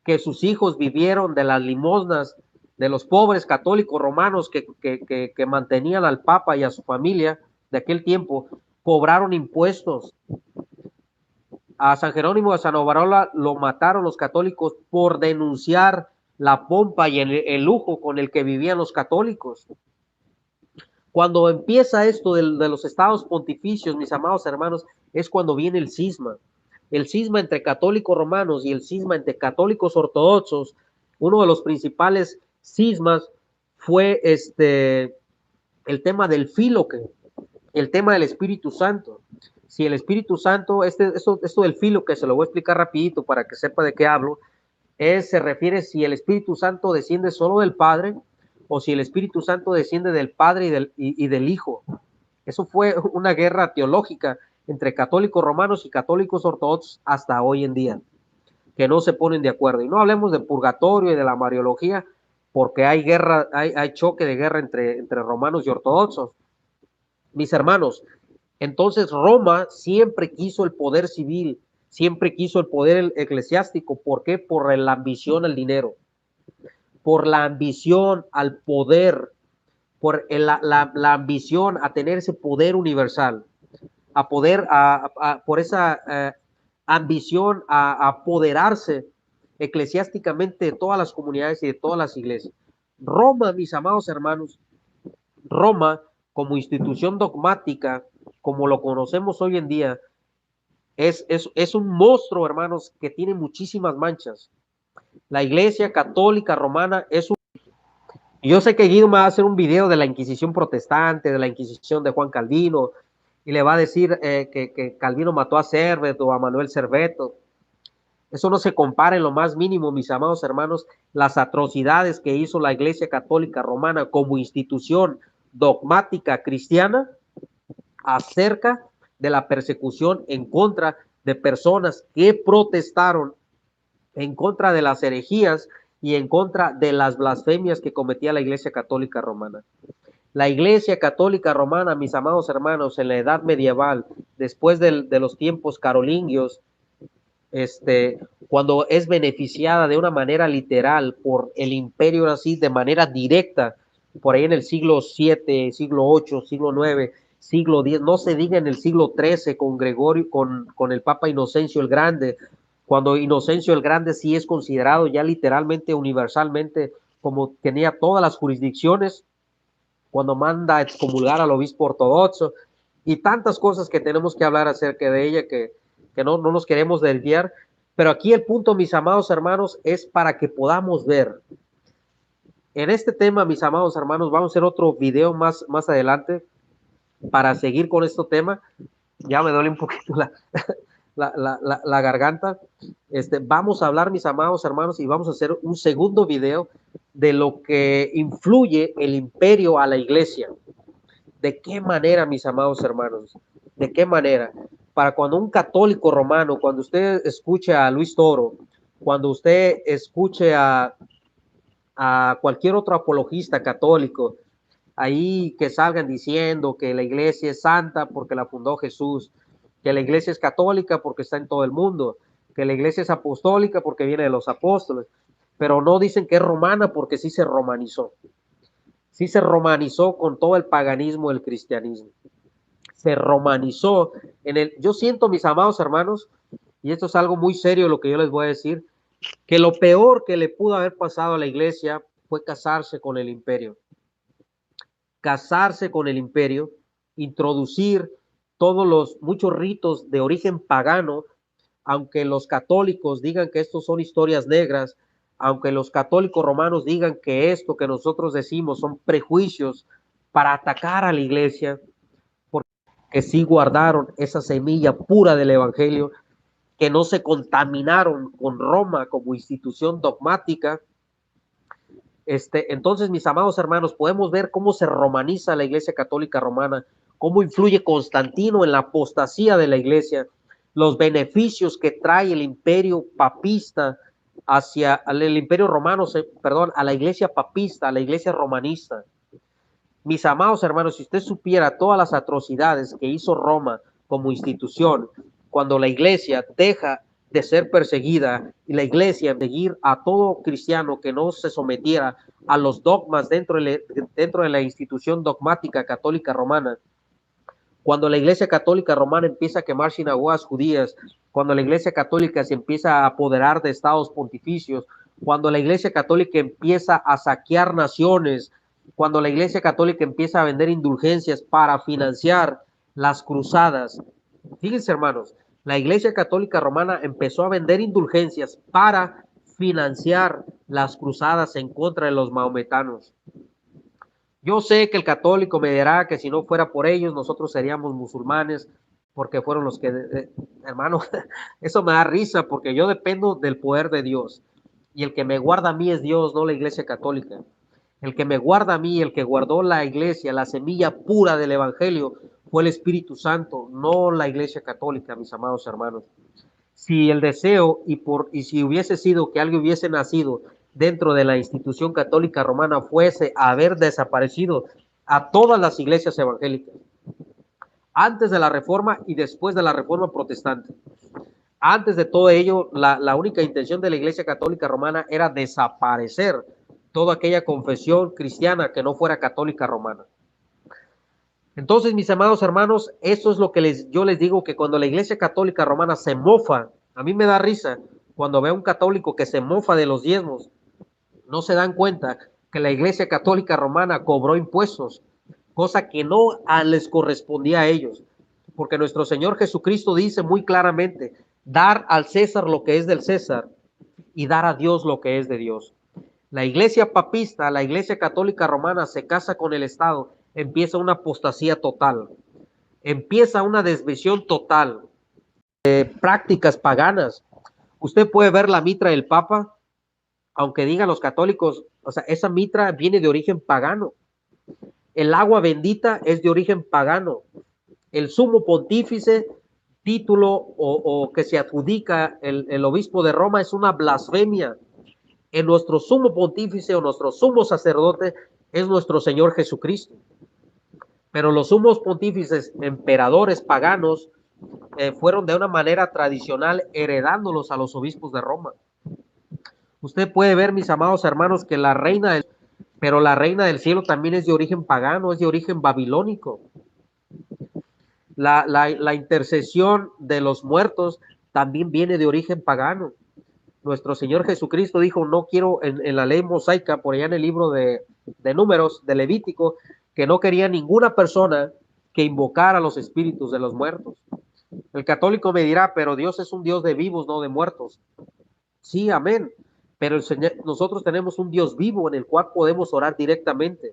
que sus hijos vivieron de las limosnas de los pobres católicos romanos que mantenían al Papa y a su familia de aquel tiempo, cobraron impuestos. A San Jerónimo de Sanovarola lo mataron los católicos por denunciar la pompa y el lujo con el que vivían los católicos. Cuando empieza esto de los estados pontificios, mis amados hermanos, es cuando viene el cisma. El cisma entre católicos romanos y el cisma entre católicos ortodoxos. Uno de los principales cismas fue el tema del Fíloque, el tema del Espíritu Santo. Si el Espíritu Santo, esto del Fíloque, se lo voy a explicar rapidito para que sepa de qué hablo, se refiere si el Espíritu Santo desciende solo del Padre o si el Espíritu Santo desciende del Padre y del Hijo. Eso fue una guerra teológica entre católicos romanos y católicos ortodoxos hasta hoy en día, que no se ponen de acuerdo. Y no hablemos de purgatorio y de la mariología, porque hay guerra, hay choque de guerra entre romanos y ortodoxos. Mis hermanos, entonces Roma siempre quiso el poder civil, siempre quiso el poder eclesiástico. ¿Por qué? Por la ambición al dinero, por la ambición al poder, por la ambición a tener ese poder universal, a poder, por esa ambición a apoderarse eclesiásticamente de todas las comunidades y de todas las iglesias. Roma, mis amados hermanos, Roma como institución dogmática, como lo conocemos hoy en día, es un monstruo, hermanos, que tiene muchísimas manchas. La Iglesia Católica Romana es un... Yo sé que Guido me va a hacer un video de la Inquisición protestante, de la Inquisición de Juan Calvino, y le va a decir que Calvino mató a Servet o a Manuel Serveto. Eso no se compara en lo más mínimo, mis amados hermanos, las atrocidades que hizo la Iglesia Católica Romana como institución dogmática cristiana acerca de la persecución en contra de personas que protestaron en contra de las herejías y en contra de las blasfemias que cometía la Iglesia Católica Romana. La Iglesia Católica Romana, mis amados hermanos, en la Edad Medieval, después de los tiempos carolingios, cuando es beneficiada de una manera literal por el imperio, así de manera directa, por ahí en el siglo VII, siglo VIII, siglo IX, siglo X, no se diga en el siglo XIII con Gregorio, con el Papa Inocencio el Grande, cuando Inocencio el Grande sí es considerado ya literalmente, universalmente, como tenía todas las jurisdicciones, cuando manda a excomulgar al obispo ortodoxo, y tantas cosas que tenemos que hablar acerca de ella que no nos queremos desviar, pero aquí el punto, mis amados hermanos, es para que podamos ver. En este tema, mis amados hermanos, vamos a hacer otro video más adelante para seguir con este tema. Ya me duele un poquito la garganta. Vamos a hablar, mis amados hermanos, y vamos a hacer un segundo video de lo que influye el imperio a la iglesia. ¿De qué manera, mis amados hermanos? ¿De qué manera? Para cuando un católico romano, cuando usted escuche a Luis Toro, cuando usted escuche a cualquier otro apologista católico, ahí que salgan diciendo que la iglesia es santa porque la fundó Jesús, que la iglesia es católica porque está en todo el mundo, que la iglesia es apostólica porque viene de los apóstoles, pero no dicen que es romana porque sí se romanizó. Sí se romanizó con todo el paganismo del cristianismo. Se romanizó yo siento, mis amados hermanos, y esto es algo muy serio lo que yo les voy a decir, que lo peor que le pudo haber pasado a la iglesia fue casarse con el imperio. Casarse con el imperio, introducir muchos ritos de origen pagano, aunque los católicos digan que estos son historias negras, aunque los católicos romanos digan que esto que nosotros decimos son prejuicios para atacar a la iglesia, porque sí guardaron esa semilla pura del evangelio, que no se contaminaron con Roma como institución dogmática. Entonces, mis amados hermanos, podemos ver cómo se romaniza la Iglesia Católica Romana, cómo influye Constantino en la apostasía de la Iglesia, los beneficios que trae el imperio papista hacia el imperio romano, perdón, a la Iglesia papista, a la Iglesia romanista. Mis amados hermanos, si usted supiera todas las atrocidades que hizo Roma como institución, cuando la Iglesia deja de ser perseguida y la iglesia seguir a todo cristiano que no se sometiera a los dogmas dentro de la institución dogmática católica romana, cuando la iglesia católica romana empieza a quemar sinagogas judías, cuando la iglesia católica se empieza a apoderar de estados pontificios, cuando la iglesia católica empieza a saquear naciones, cuando la iglesia católica empieza a vender indulgencias para financiar las cruzadas. Fíjense, hermanos, la Iglesia Católica Romana empezó a vender indulgencias para financiar las cruzadas en contra de los maometanos. Yo sé que el católico me dirá que si no fuera por ellos, nosotros seríamos musulmanes, porque fueron los que, hermano, eso me da risa, porque yo dependo del poder de Dios. Y el que me guarda a mí es Dios, no la Iglesia Católica. El que me guarda a mí, el que guardó la iglesia, la semilla pura del evangelio, fue el Espíritu Santo, no la Iglesia Católica, mis amados hermanos. Si el deseo y si hubiese sido que alguien hubiese nacido dentro de la institución católica romana fuese haber desaparecido a todas las iglesias evangélicas, antes de la Reforma y después de la Reforma protestante. Antes de todo ello, la única intención de la Iglesia Católica Romana era desaparecer toda aquella confesión cristiana que no fuera católica romana. Entonces, mis amados hermanos, eso es lo que yo les digo, que cuando la Iglesia Católica Romana se mofa, a mí me da risa cuando veo a un católico que se mofa de los diezmos, no se dan cuenta que la Iglesia Católica Romana cobró impuestos, cosa que no les correspondía a ellos, porque nuestro Señor Jesucristo dice muy claramente, dar al César lo que es del César y dar a Dios lo que es de Dios. La Iglesia papista, la Iglesia Católica Romana se casa con el Estado, empieza una apostasía total, empieza una desviación total de prácticas paganas. Usted puede ver la mitra del Papa, aunque digan los católicos, o sea, esa mitra viene de origen pagano. El agua bendita es de origen pagano. El sumo pontífice, título o que se adjudica el obispo de Roma, es una blasfemia. En nuestro sumo pontífice o nuestro sumo sacerdote es nuestro Señor Jesucristo. Pero los sumos pontífices, emperadores paganos, fueron de una manera tradicional heredándolos a los obispos de Roma. Usted puede ver, mis amados hermanos, que la reina del cielo también es de origen pagano, es de origen babilónico. La intercesión de los muertos también viene de origen pagano. Nuestro Señor Jesucristo dijo, no quiero, en la ley mosaica, por allá en el libro de Números, de Levítico, que no quería ninguna persona que invocara a los espíritus de los muertos. El católico me dirá, pero Dios es un Dios de vivos, no de muertos. Sí, amén. Pero nosotros tenemos un Dios vivo en el cual podemos orar directamente.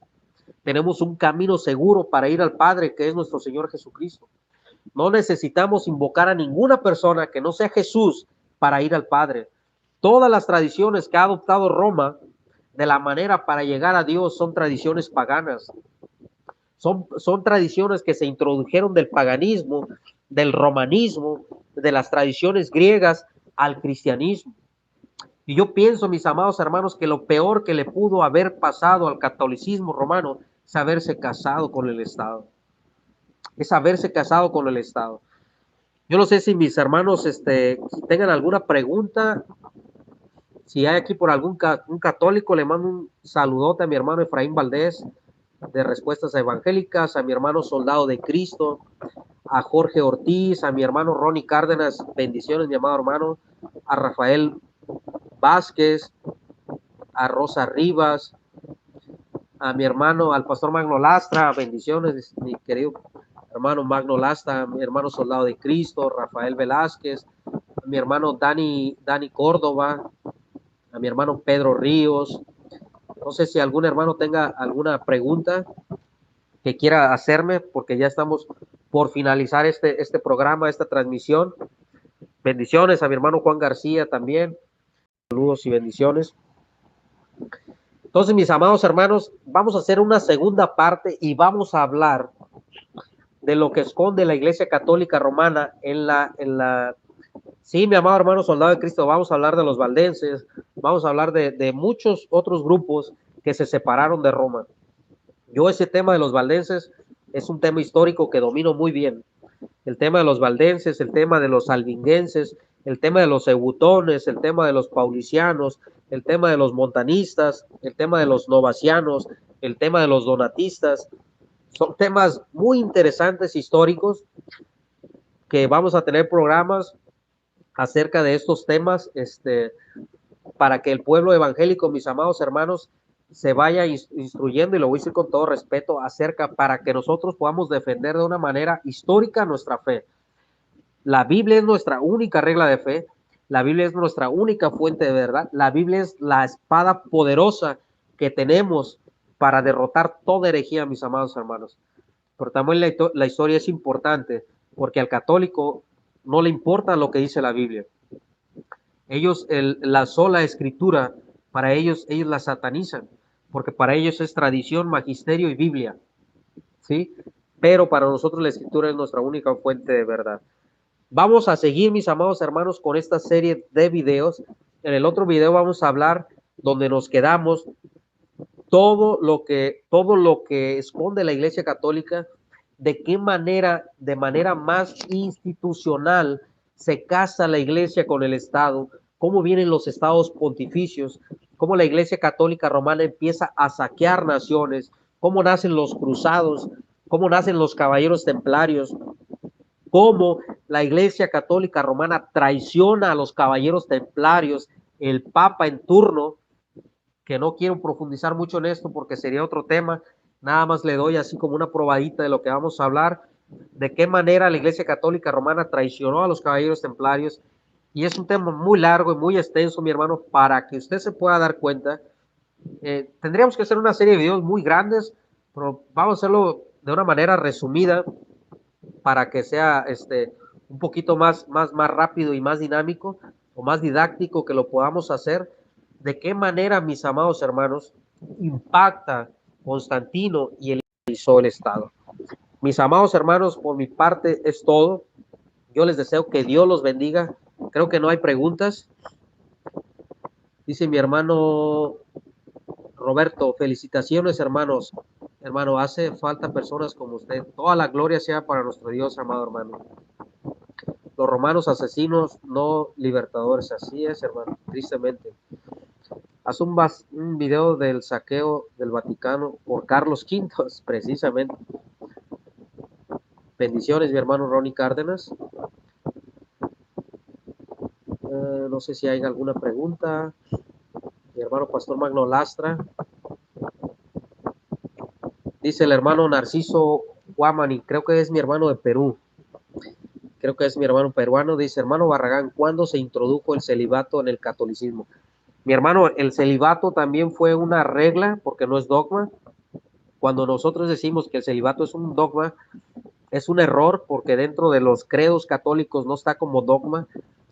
Tenemos un camino seguro para ir al Padre, que es nuestro Señor Jesucristo. No necesitamos invocar a ninguna persona que no sea Jesús para ir al Padre. Todas las tradiciones que ha adoptado Roma de la manera para llegar a Dios son tradiciones paganas. Son tradiciones que se introdujeron del paganismo, del romanismo, de las tradiciones griegas al cristianismo. Y yo pienso, mis amados hermanos, que lo peor que le pudo haber pasado al catolicismo romano es haberse casado con el Estado. Es haberse casado con el Estado. Yo no sé si mis hermanos tengan alguna pregunta. Si hay aquí por un católico, le mando un saludote a mi hermano Efraín Valdés de Respuestas Evangélicas, a mi hermano Soldado de Cristo, a Jorge Ortiz, a mi hermano Ronnie Cárdenas, bendiciones, mi amado hermano, a Rafael Vázquez, a Rosa Rivas, a mi hermano, al pastor Magno Lastra, bendiciones, mi querido hermano Magno Lastra, mi hermano Soldado de Cristo, Rafael Velázquez, a mi hermano Dani Córdoba, a mi hermano Pedro Ríos. No sé si algún hermano tenga alguna pregunta que quiera hacerme, porque ya estamos por finalizar este programa, esta transmisión. Bendiciones a mi hermano Juan García también. Saludos y bendiciones. Entonces, mis amados hermanos, vamos a hacer una segunda parte y vamos a hablar de lo que esconde la Iglesia Católica Romana Sí, mi amado hermano Soldado de Cristo, vamos a hablar de los valdenses, vamos a hablar de muchos otros grupos que se separaron de Roma. Yo ese tema de los valdenses es un tema histórico que domino muy bien. El tema de los valdenses, el tema de los albinguenses, el tema de los eubutones, el tema de los paulicianos, el tema de los montanistas, el tema de los novacianos, el tema de los donatistas. Son temas muy interesantes históricos que vamos a tener programas acerca de estos temas, para que el pueblo evangélico, mis amados hermanos, se vaya instruyendo, y lo voy a decir con todo respeto, para que nosotros podamos defender de una manera histórica nuestra fe. La Biblia es nuestra única regla de fe, la Biblia es nuestra única fuente de verdad, la Biblia es la espada poderosa que tenemos para derrotar toda herejía, mis amados hermanos. Pero también la historia es importante, porque al católico no le importa lo que dice la Biblia. Ellos, la sola escritura, para ellos la satanizan, porque para ellos es tradición, magisterio y Biblia, ¿sí? Pero para nosotros la escritura es nuestra única fuente de verdad. Vamos a seguir, mis amados hermanos, con esta serie de videos. En el otro video vamos a hablar donde nos quedamos, todo lo que esconde la Iglesia Católica, de qué manera, de manera más institucional, se casa la Iglesia con el Estado, cómo vienen los estados pontificios, cómo la Iglesia Católica Romana empieza a saquear naciones, cómo nacen los cruzados, cómo nacen los caballeros templarios, cómo la Iglesia Católica Romana traiciona a los caballeros templarios, el Papa en turno, que no quiero profundizar mucho en esto porque sería otro tema, nada más le doy así como una probadita de lo que vamos a hablar, de qué manera la Iglesia Católica Romana traicionó a los caballeros templarios, y es un tema muy largo y muy extenso, mi hermano, para que usted se pueda dar cuenta. Tendríamos que hacer una serie de videos muy grandes, pero vamos a hacerlo de una manera resumida para que sea un poquito más rápido y más dinámico o más didáctico que lo podamos hacer. De qué manera, mis amados hermanos, impacta Constantino y el Estado. Mis amados hermanos, por mi parte es todo. Yo les deseo que Dios los bendiga. Creo que no hay preguntas. Dice mi hermano Roberto, felicitaciones hermanos. Hermano, hace falta personas como usted. Toda la gloria sea para nuestro Dios, amado hermano. Los romanos asesinos, no libertadores. Así es, hermano, tristemente. Haz un video del saqueo del Vaticano por Carlos V, precisamente. Bendiciones, mi hermano Ronnie Cárdenas. No sé si hay alguna pregunta. Mi hermano Pastor Magno Lastra. Dice el hermano Narciso Guamani, creo que es mi hermano de Perú. Creo que es mi hermano peruano. Dice, hermano Barragán, ¿cuándo se introdujo el celibato en el catolicismo? Mi hermano, el celibato también fue una regla, porque no es dogma. Cuando nosotros decimos que el celibato es un dogma, es un error, porque dentro de los credos católicos no está como dogma,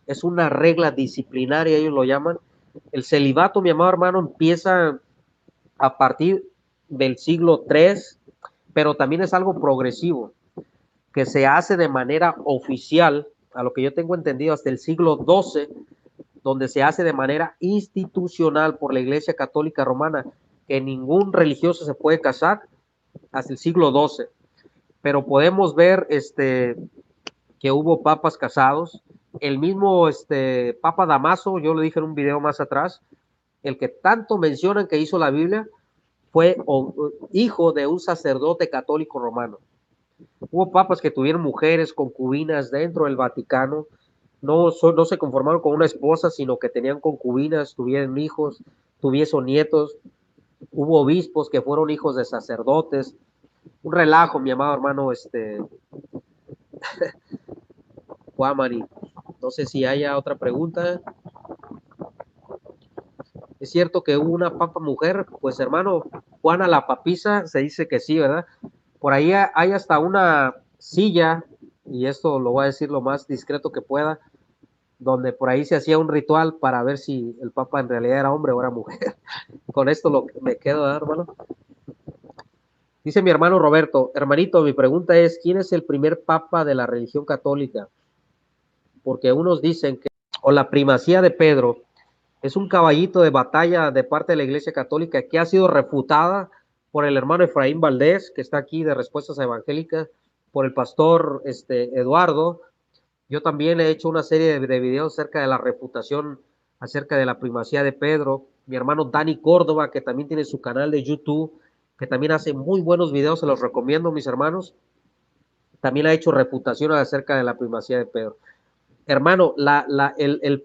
es una regla disciplinaria, ellos lo llaman. El celibato, mi amado hermano, empieza a partir del siglo III, pero también es algo progresivo, que se hace de manera oficial, a lo que yo tengo entendido, hasta el siglo XII, donde se hace de manera institucional por la Iglesia Católica Romana, que ningún religioso se puede casar, hasta el siglo XII. Pero podemos ver que hubo papas casados. El mismo Papa Damaso, yo lo dije en un video más atrás, el que tanto mencionan que hizo la Biblia, fue hijo de un sacerdote católico romano. Hubo papas que tuvieron mujeres concubinas dentro del Vaticano, no se conformaron con una esposa, sino que tenían concubinas, tuvieron hijos, tuvieron nietos. Hubo obispos que fueron hijos de sacerdotes. Un relajo, mi amado hermano, Juamari. No sé si haya otra pregunta. ¿Es cierto que hubo una papa mujer? Pues hermano, Juana la papisa, se dice que sí, ¿verdad? Por ahí hay hasta una silla, y esto lo voy a decir lo más discreto que pueda, donde por ahí se hacía un ritual para ver si el papa en realidad era hombre o era mujer. Con esto me quedo, ¿verdad, hermano? Dice mi hermano Roberto, hermanito, mi pregunta es, ¿quién es el primer papa de la religión católica? Porque unos dicen que, o la primacía de Pedro, es un caballito de batalla de parte de la Iglesia Católica que ha sido refutada por el hermano Efraín Valdés, que está aquí de Respuestas Evangélicas, por el pastor Eduardo. Yo también he hecho una serie de videos acerca de la refutación, acerca de la primacía de Pedro. Mi hermano Dani Córdoba, que también tiene su canal de YouTube, que también hace muy buenos videos, se los recomiendo, mis hermanos. También ha hecho refutación acerca de la primacía de Pedro. Hermano, el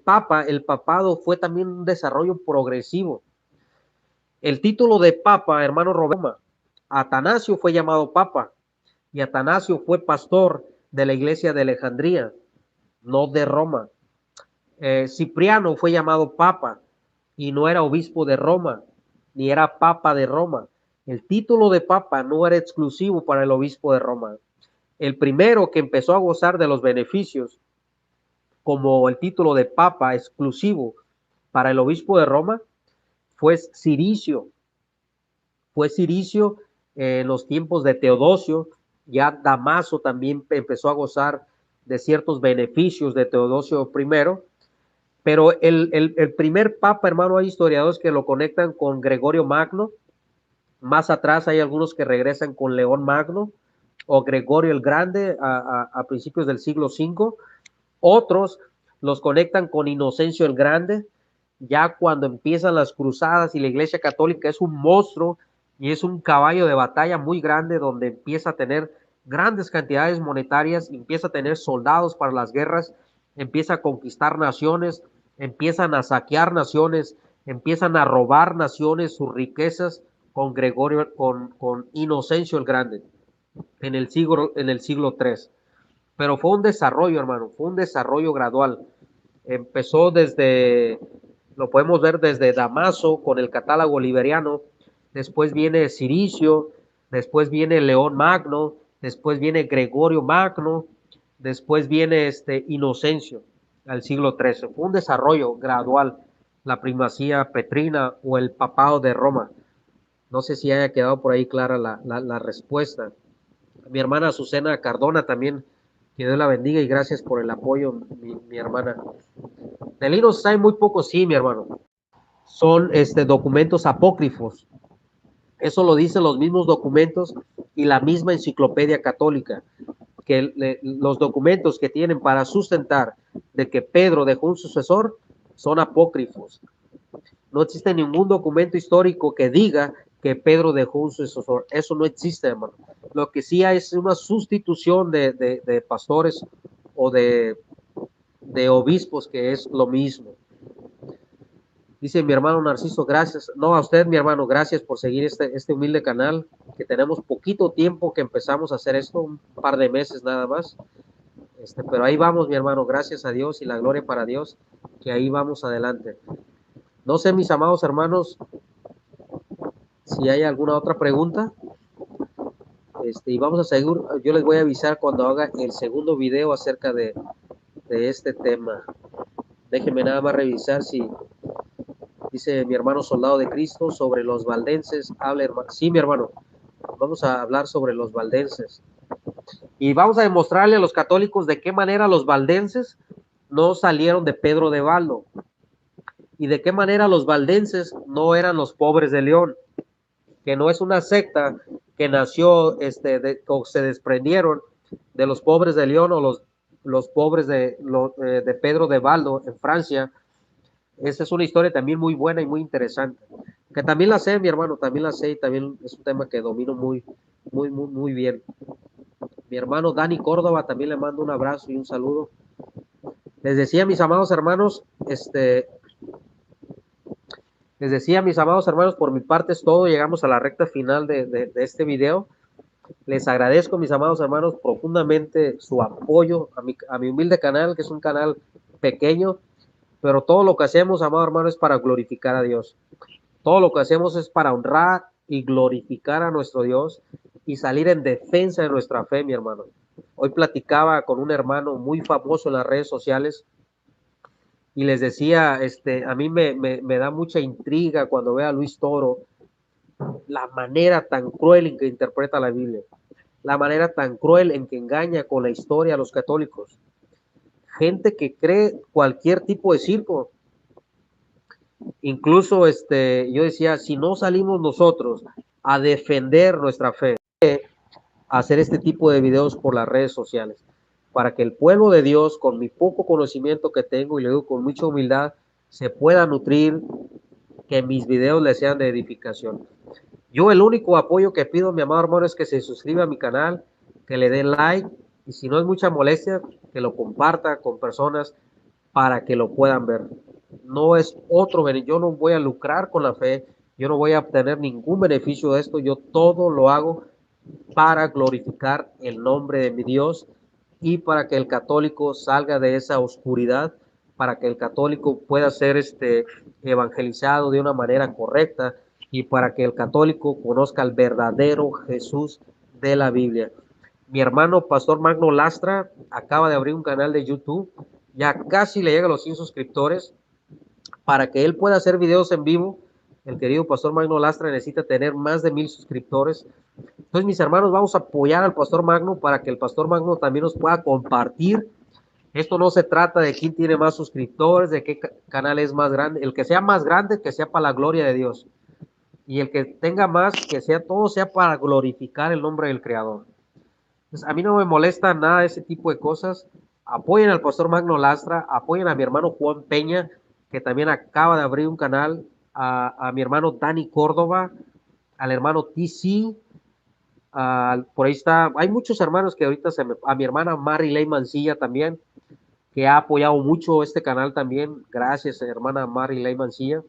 papado fue también un desarrollo progresivo. El título de papa, hermano Roberto, Atanasio fue llamado papa, y Atanasio fue pastor de la iglesia de Alejandría, no de Roma. Cipriano fue llamado papa y no era obispo de Roma, ni era papa de Roma. El título de papa no era exclusivo para el obispo de Roma. El primero que empezó a gozar de los beneficios como el título de papa exclusivo para el obispo de Roma fue Ciricio. Fue Ciricio en los tiempos de Teodosio. Ya Damaso también empezó a gozar de ciertos beneficios de Teodosio I, Pero el primer papa, hermano, hay historiadores que lo conectan con Gregorio Magno. Más atrás hay algunos que regresan con León Magno o Gregorio el Grande a principios del siglo V. Otros los conectan con Inocencio el Grande, ya cuando empiezan las cruzadas y la Iglesia Católica es un monstruo y es un caballo de batalla muy grande donde empieza a tener grandes cantidades monetarias, empieza a tener soldados para las guerras, empieza a conquistar naciones, empiezan a saquear naciones, empiezan a robar naciones, sus riquezas con Gregorio, con Inocencio el Grande en el siglo III. Pero fue un desarrollo, hermano, fue un desarrollo gradual. Empezó desde, lo podemos ver desde Damaso con el catálogo liberiano, después viene Ciricio, después viene León Magno, después viene Gregorio Magno, después viene Inocencio al siglo XIII. Fue un desarrollo gradual, la primacía petrina o el papado de Roma. No sé si haya quedado por ahí clara la respuesta. Mi hermana Azucena Cardona también, que Dios la bendiga y gracias por el apoyo, mi hermana. De libros hay muy pocos, sí, mi hermano. Son documentos apócrifos. Eso lo dicen los mismos documentos y la misma enciclopedia católica, que los documentos que tienen para sustentar de que Pedro dejó un sucesor son apócrifos. No existe ningún documento histórico que diga que Pedro dejó un sucesor. Eso no existe, hermano. Lo que sí hay es una sustitución de pastores o de obispos, que es lo mismo. Dice mi hermano Narciso, gracias. No, a usted, mi hermano, gracias por seguir este humilde canal, que tenemos poquito tiempo que empezamos a hacer esto, un par de meses nada más. Pero ahí vamos, mi hermano, gracias a Dios y la gloria para Dios, que ahí vamos adelante. No sé, mis amados hermanos, si hay alguna otra pregunta. Y vamos a seguir, yo les voy a avisar cuando haga el segundo video acerca de este tema. Déjenme nada más revisar si dice mi hermano Soldado de Cristo sobre los valdenses. Habla, hermano. Sí, mi hermano, vamos a hablar sobre los valdenses. Y vamos a demostrarle a los católicos de qué manera los valdenses no salieron de Pedro de Valdo. Y de qué manera los valdenses no eran los pobres de León. Que no es una secta que nació, o se desprendieron de los pobres de León o los pobres de Pedro de Valdo en Francia. Esa es una historia también muy buena y muy interesante. Que también la sé, mi hermano, también la sé y también es un tema que domino muy bien. Mi hermano Dani Córdoba también le mando un abrazo y un saludo. Les decía, mis amados hermanos, les decía, mis amados hermanos, por mi parte es todo. Llegamos a la recta final de este video. Les agradezco, mis amados hermanos, profundamente su apoyo a mi humilde canal, que es un canal pequeño, pero todo lo que hacemos, amado hermano, es para glorificar a Dios. Todo lo que hacemos es para honrar y glorificar a nuestro Dios y salir en defensa de nuestra fe, mi hermano. Hoy platicaba con un hermano muy famoso en las redes sociales y les decía, a mí me da mucha intriga cuando veo a Luis Toro, la manera tan cruel en que interpreta la Biblia, la manera tan cruel en que engaña con la historia a los católicos. Gente que cree cualquier tipo de circo. Incluso yo decía, si no salimos nosotros a defender nuestra fe, a hacer este tipo de videos por las redes sociales, para que el pueblo de Dios, con mi poco conocimiento que tengo, y le digo con mucha humildad, se pueda nutrir, que mis videos les sean de edificación. Yo el único apoyo que pido, mi amado hermano, es que se suscriba a mi canal, que le dé like, y si no es mucha molestia, que lo comparta con personas para que lo puedan ver. No es otro, yo no voy a lucrar con la fe, yo no voy a obtener ningún beneficio de esto, yo todo lo hago para glorificar el nombre de mi Dios y para que el católico salga de esa oscuridad, para que el católico pueda ser evangelizado de una manera correcta y para que el católico conozca al verdadero Jesús de la Biblia. Mi hermano Pastor Magno Lastra acaba de abrir un canal de YouTube, ya casi le llega a los 100 suscriptores, para que él pueda hacer videos en vivo. El querido Pastor Magno Lastra necesita tener más de 1000 suscriptores. Entonces, mis hermanos, vamos a apoyar al Pastor Magno para que el Pastor Magno también nos pueda compartir Esto no se trata de quién tiene más suscriptores, de qué canal es más grande. El que sea más grande, que sea para la gloria de Dios. Y el que tenga más, que sea todo sea para glorificar el nombre del Creador. Pues a mí no me molesta nada ese tipo de cosas. Apoyen al pastor Magno Lastra, apoyen a mi hermano Juan Peña, que también acaba de abrir un canal, a mi hermano Dani Córdoba, al hermano TC, por ahí está, hay muchos hermanos que ahorita a mi hermana Mary Ley Mancilla también, que ha apoyado mucho este canal también, gracias hermana Mary Ley Mancilla,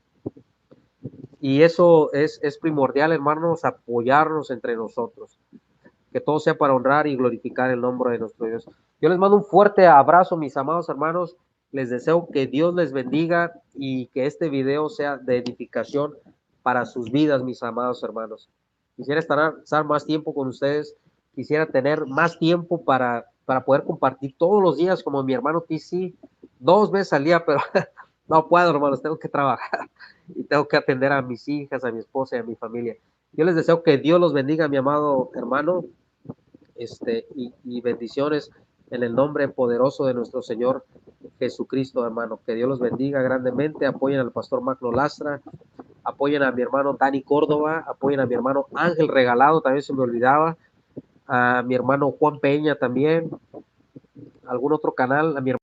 y eso es primordial, hermanos, apoyarnos entre nosotros, que todo sea para honrar y glorificar el nombre de nuestro Dios. Yo les mando un fuerte abrazo, mis amados hermanos, les deseo que Dios les bendiga y que este video sea de edificación para sus vidas, mis amados hermanos. Quisiera estar más tiempo con ustedes, quisiera tener más tiempo para poder compartir todos los días, como mi hermano TC, 2 veces al día, pero no puedo, hermanos, tengo que trabajar y tengo que atender a mis hijas, a mi esposa y a mi familia. Yo les deseo que Dios los bendiga, mi amado hermano, y bendiciones en el nombre poderoso de nuestro Señor Jesucristo, hermano. Que Dios los bendiga grandemente. Apoyen al pastor Magno Lastra, apoyen a mi hermano Dani Córdoba, apoyen a mi hermano Ángel Regalado, también se me olvidaba, a mi hermano Juan Peña también, algún otro canal, a mi hermano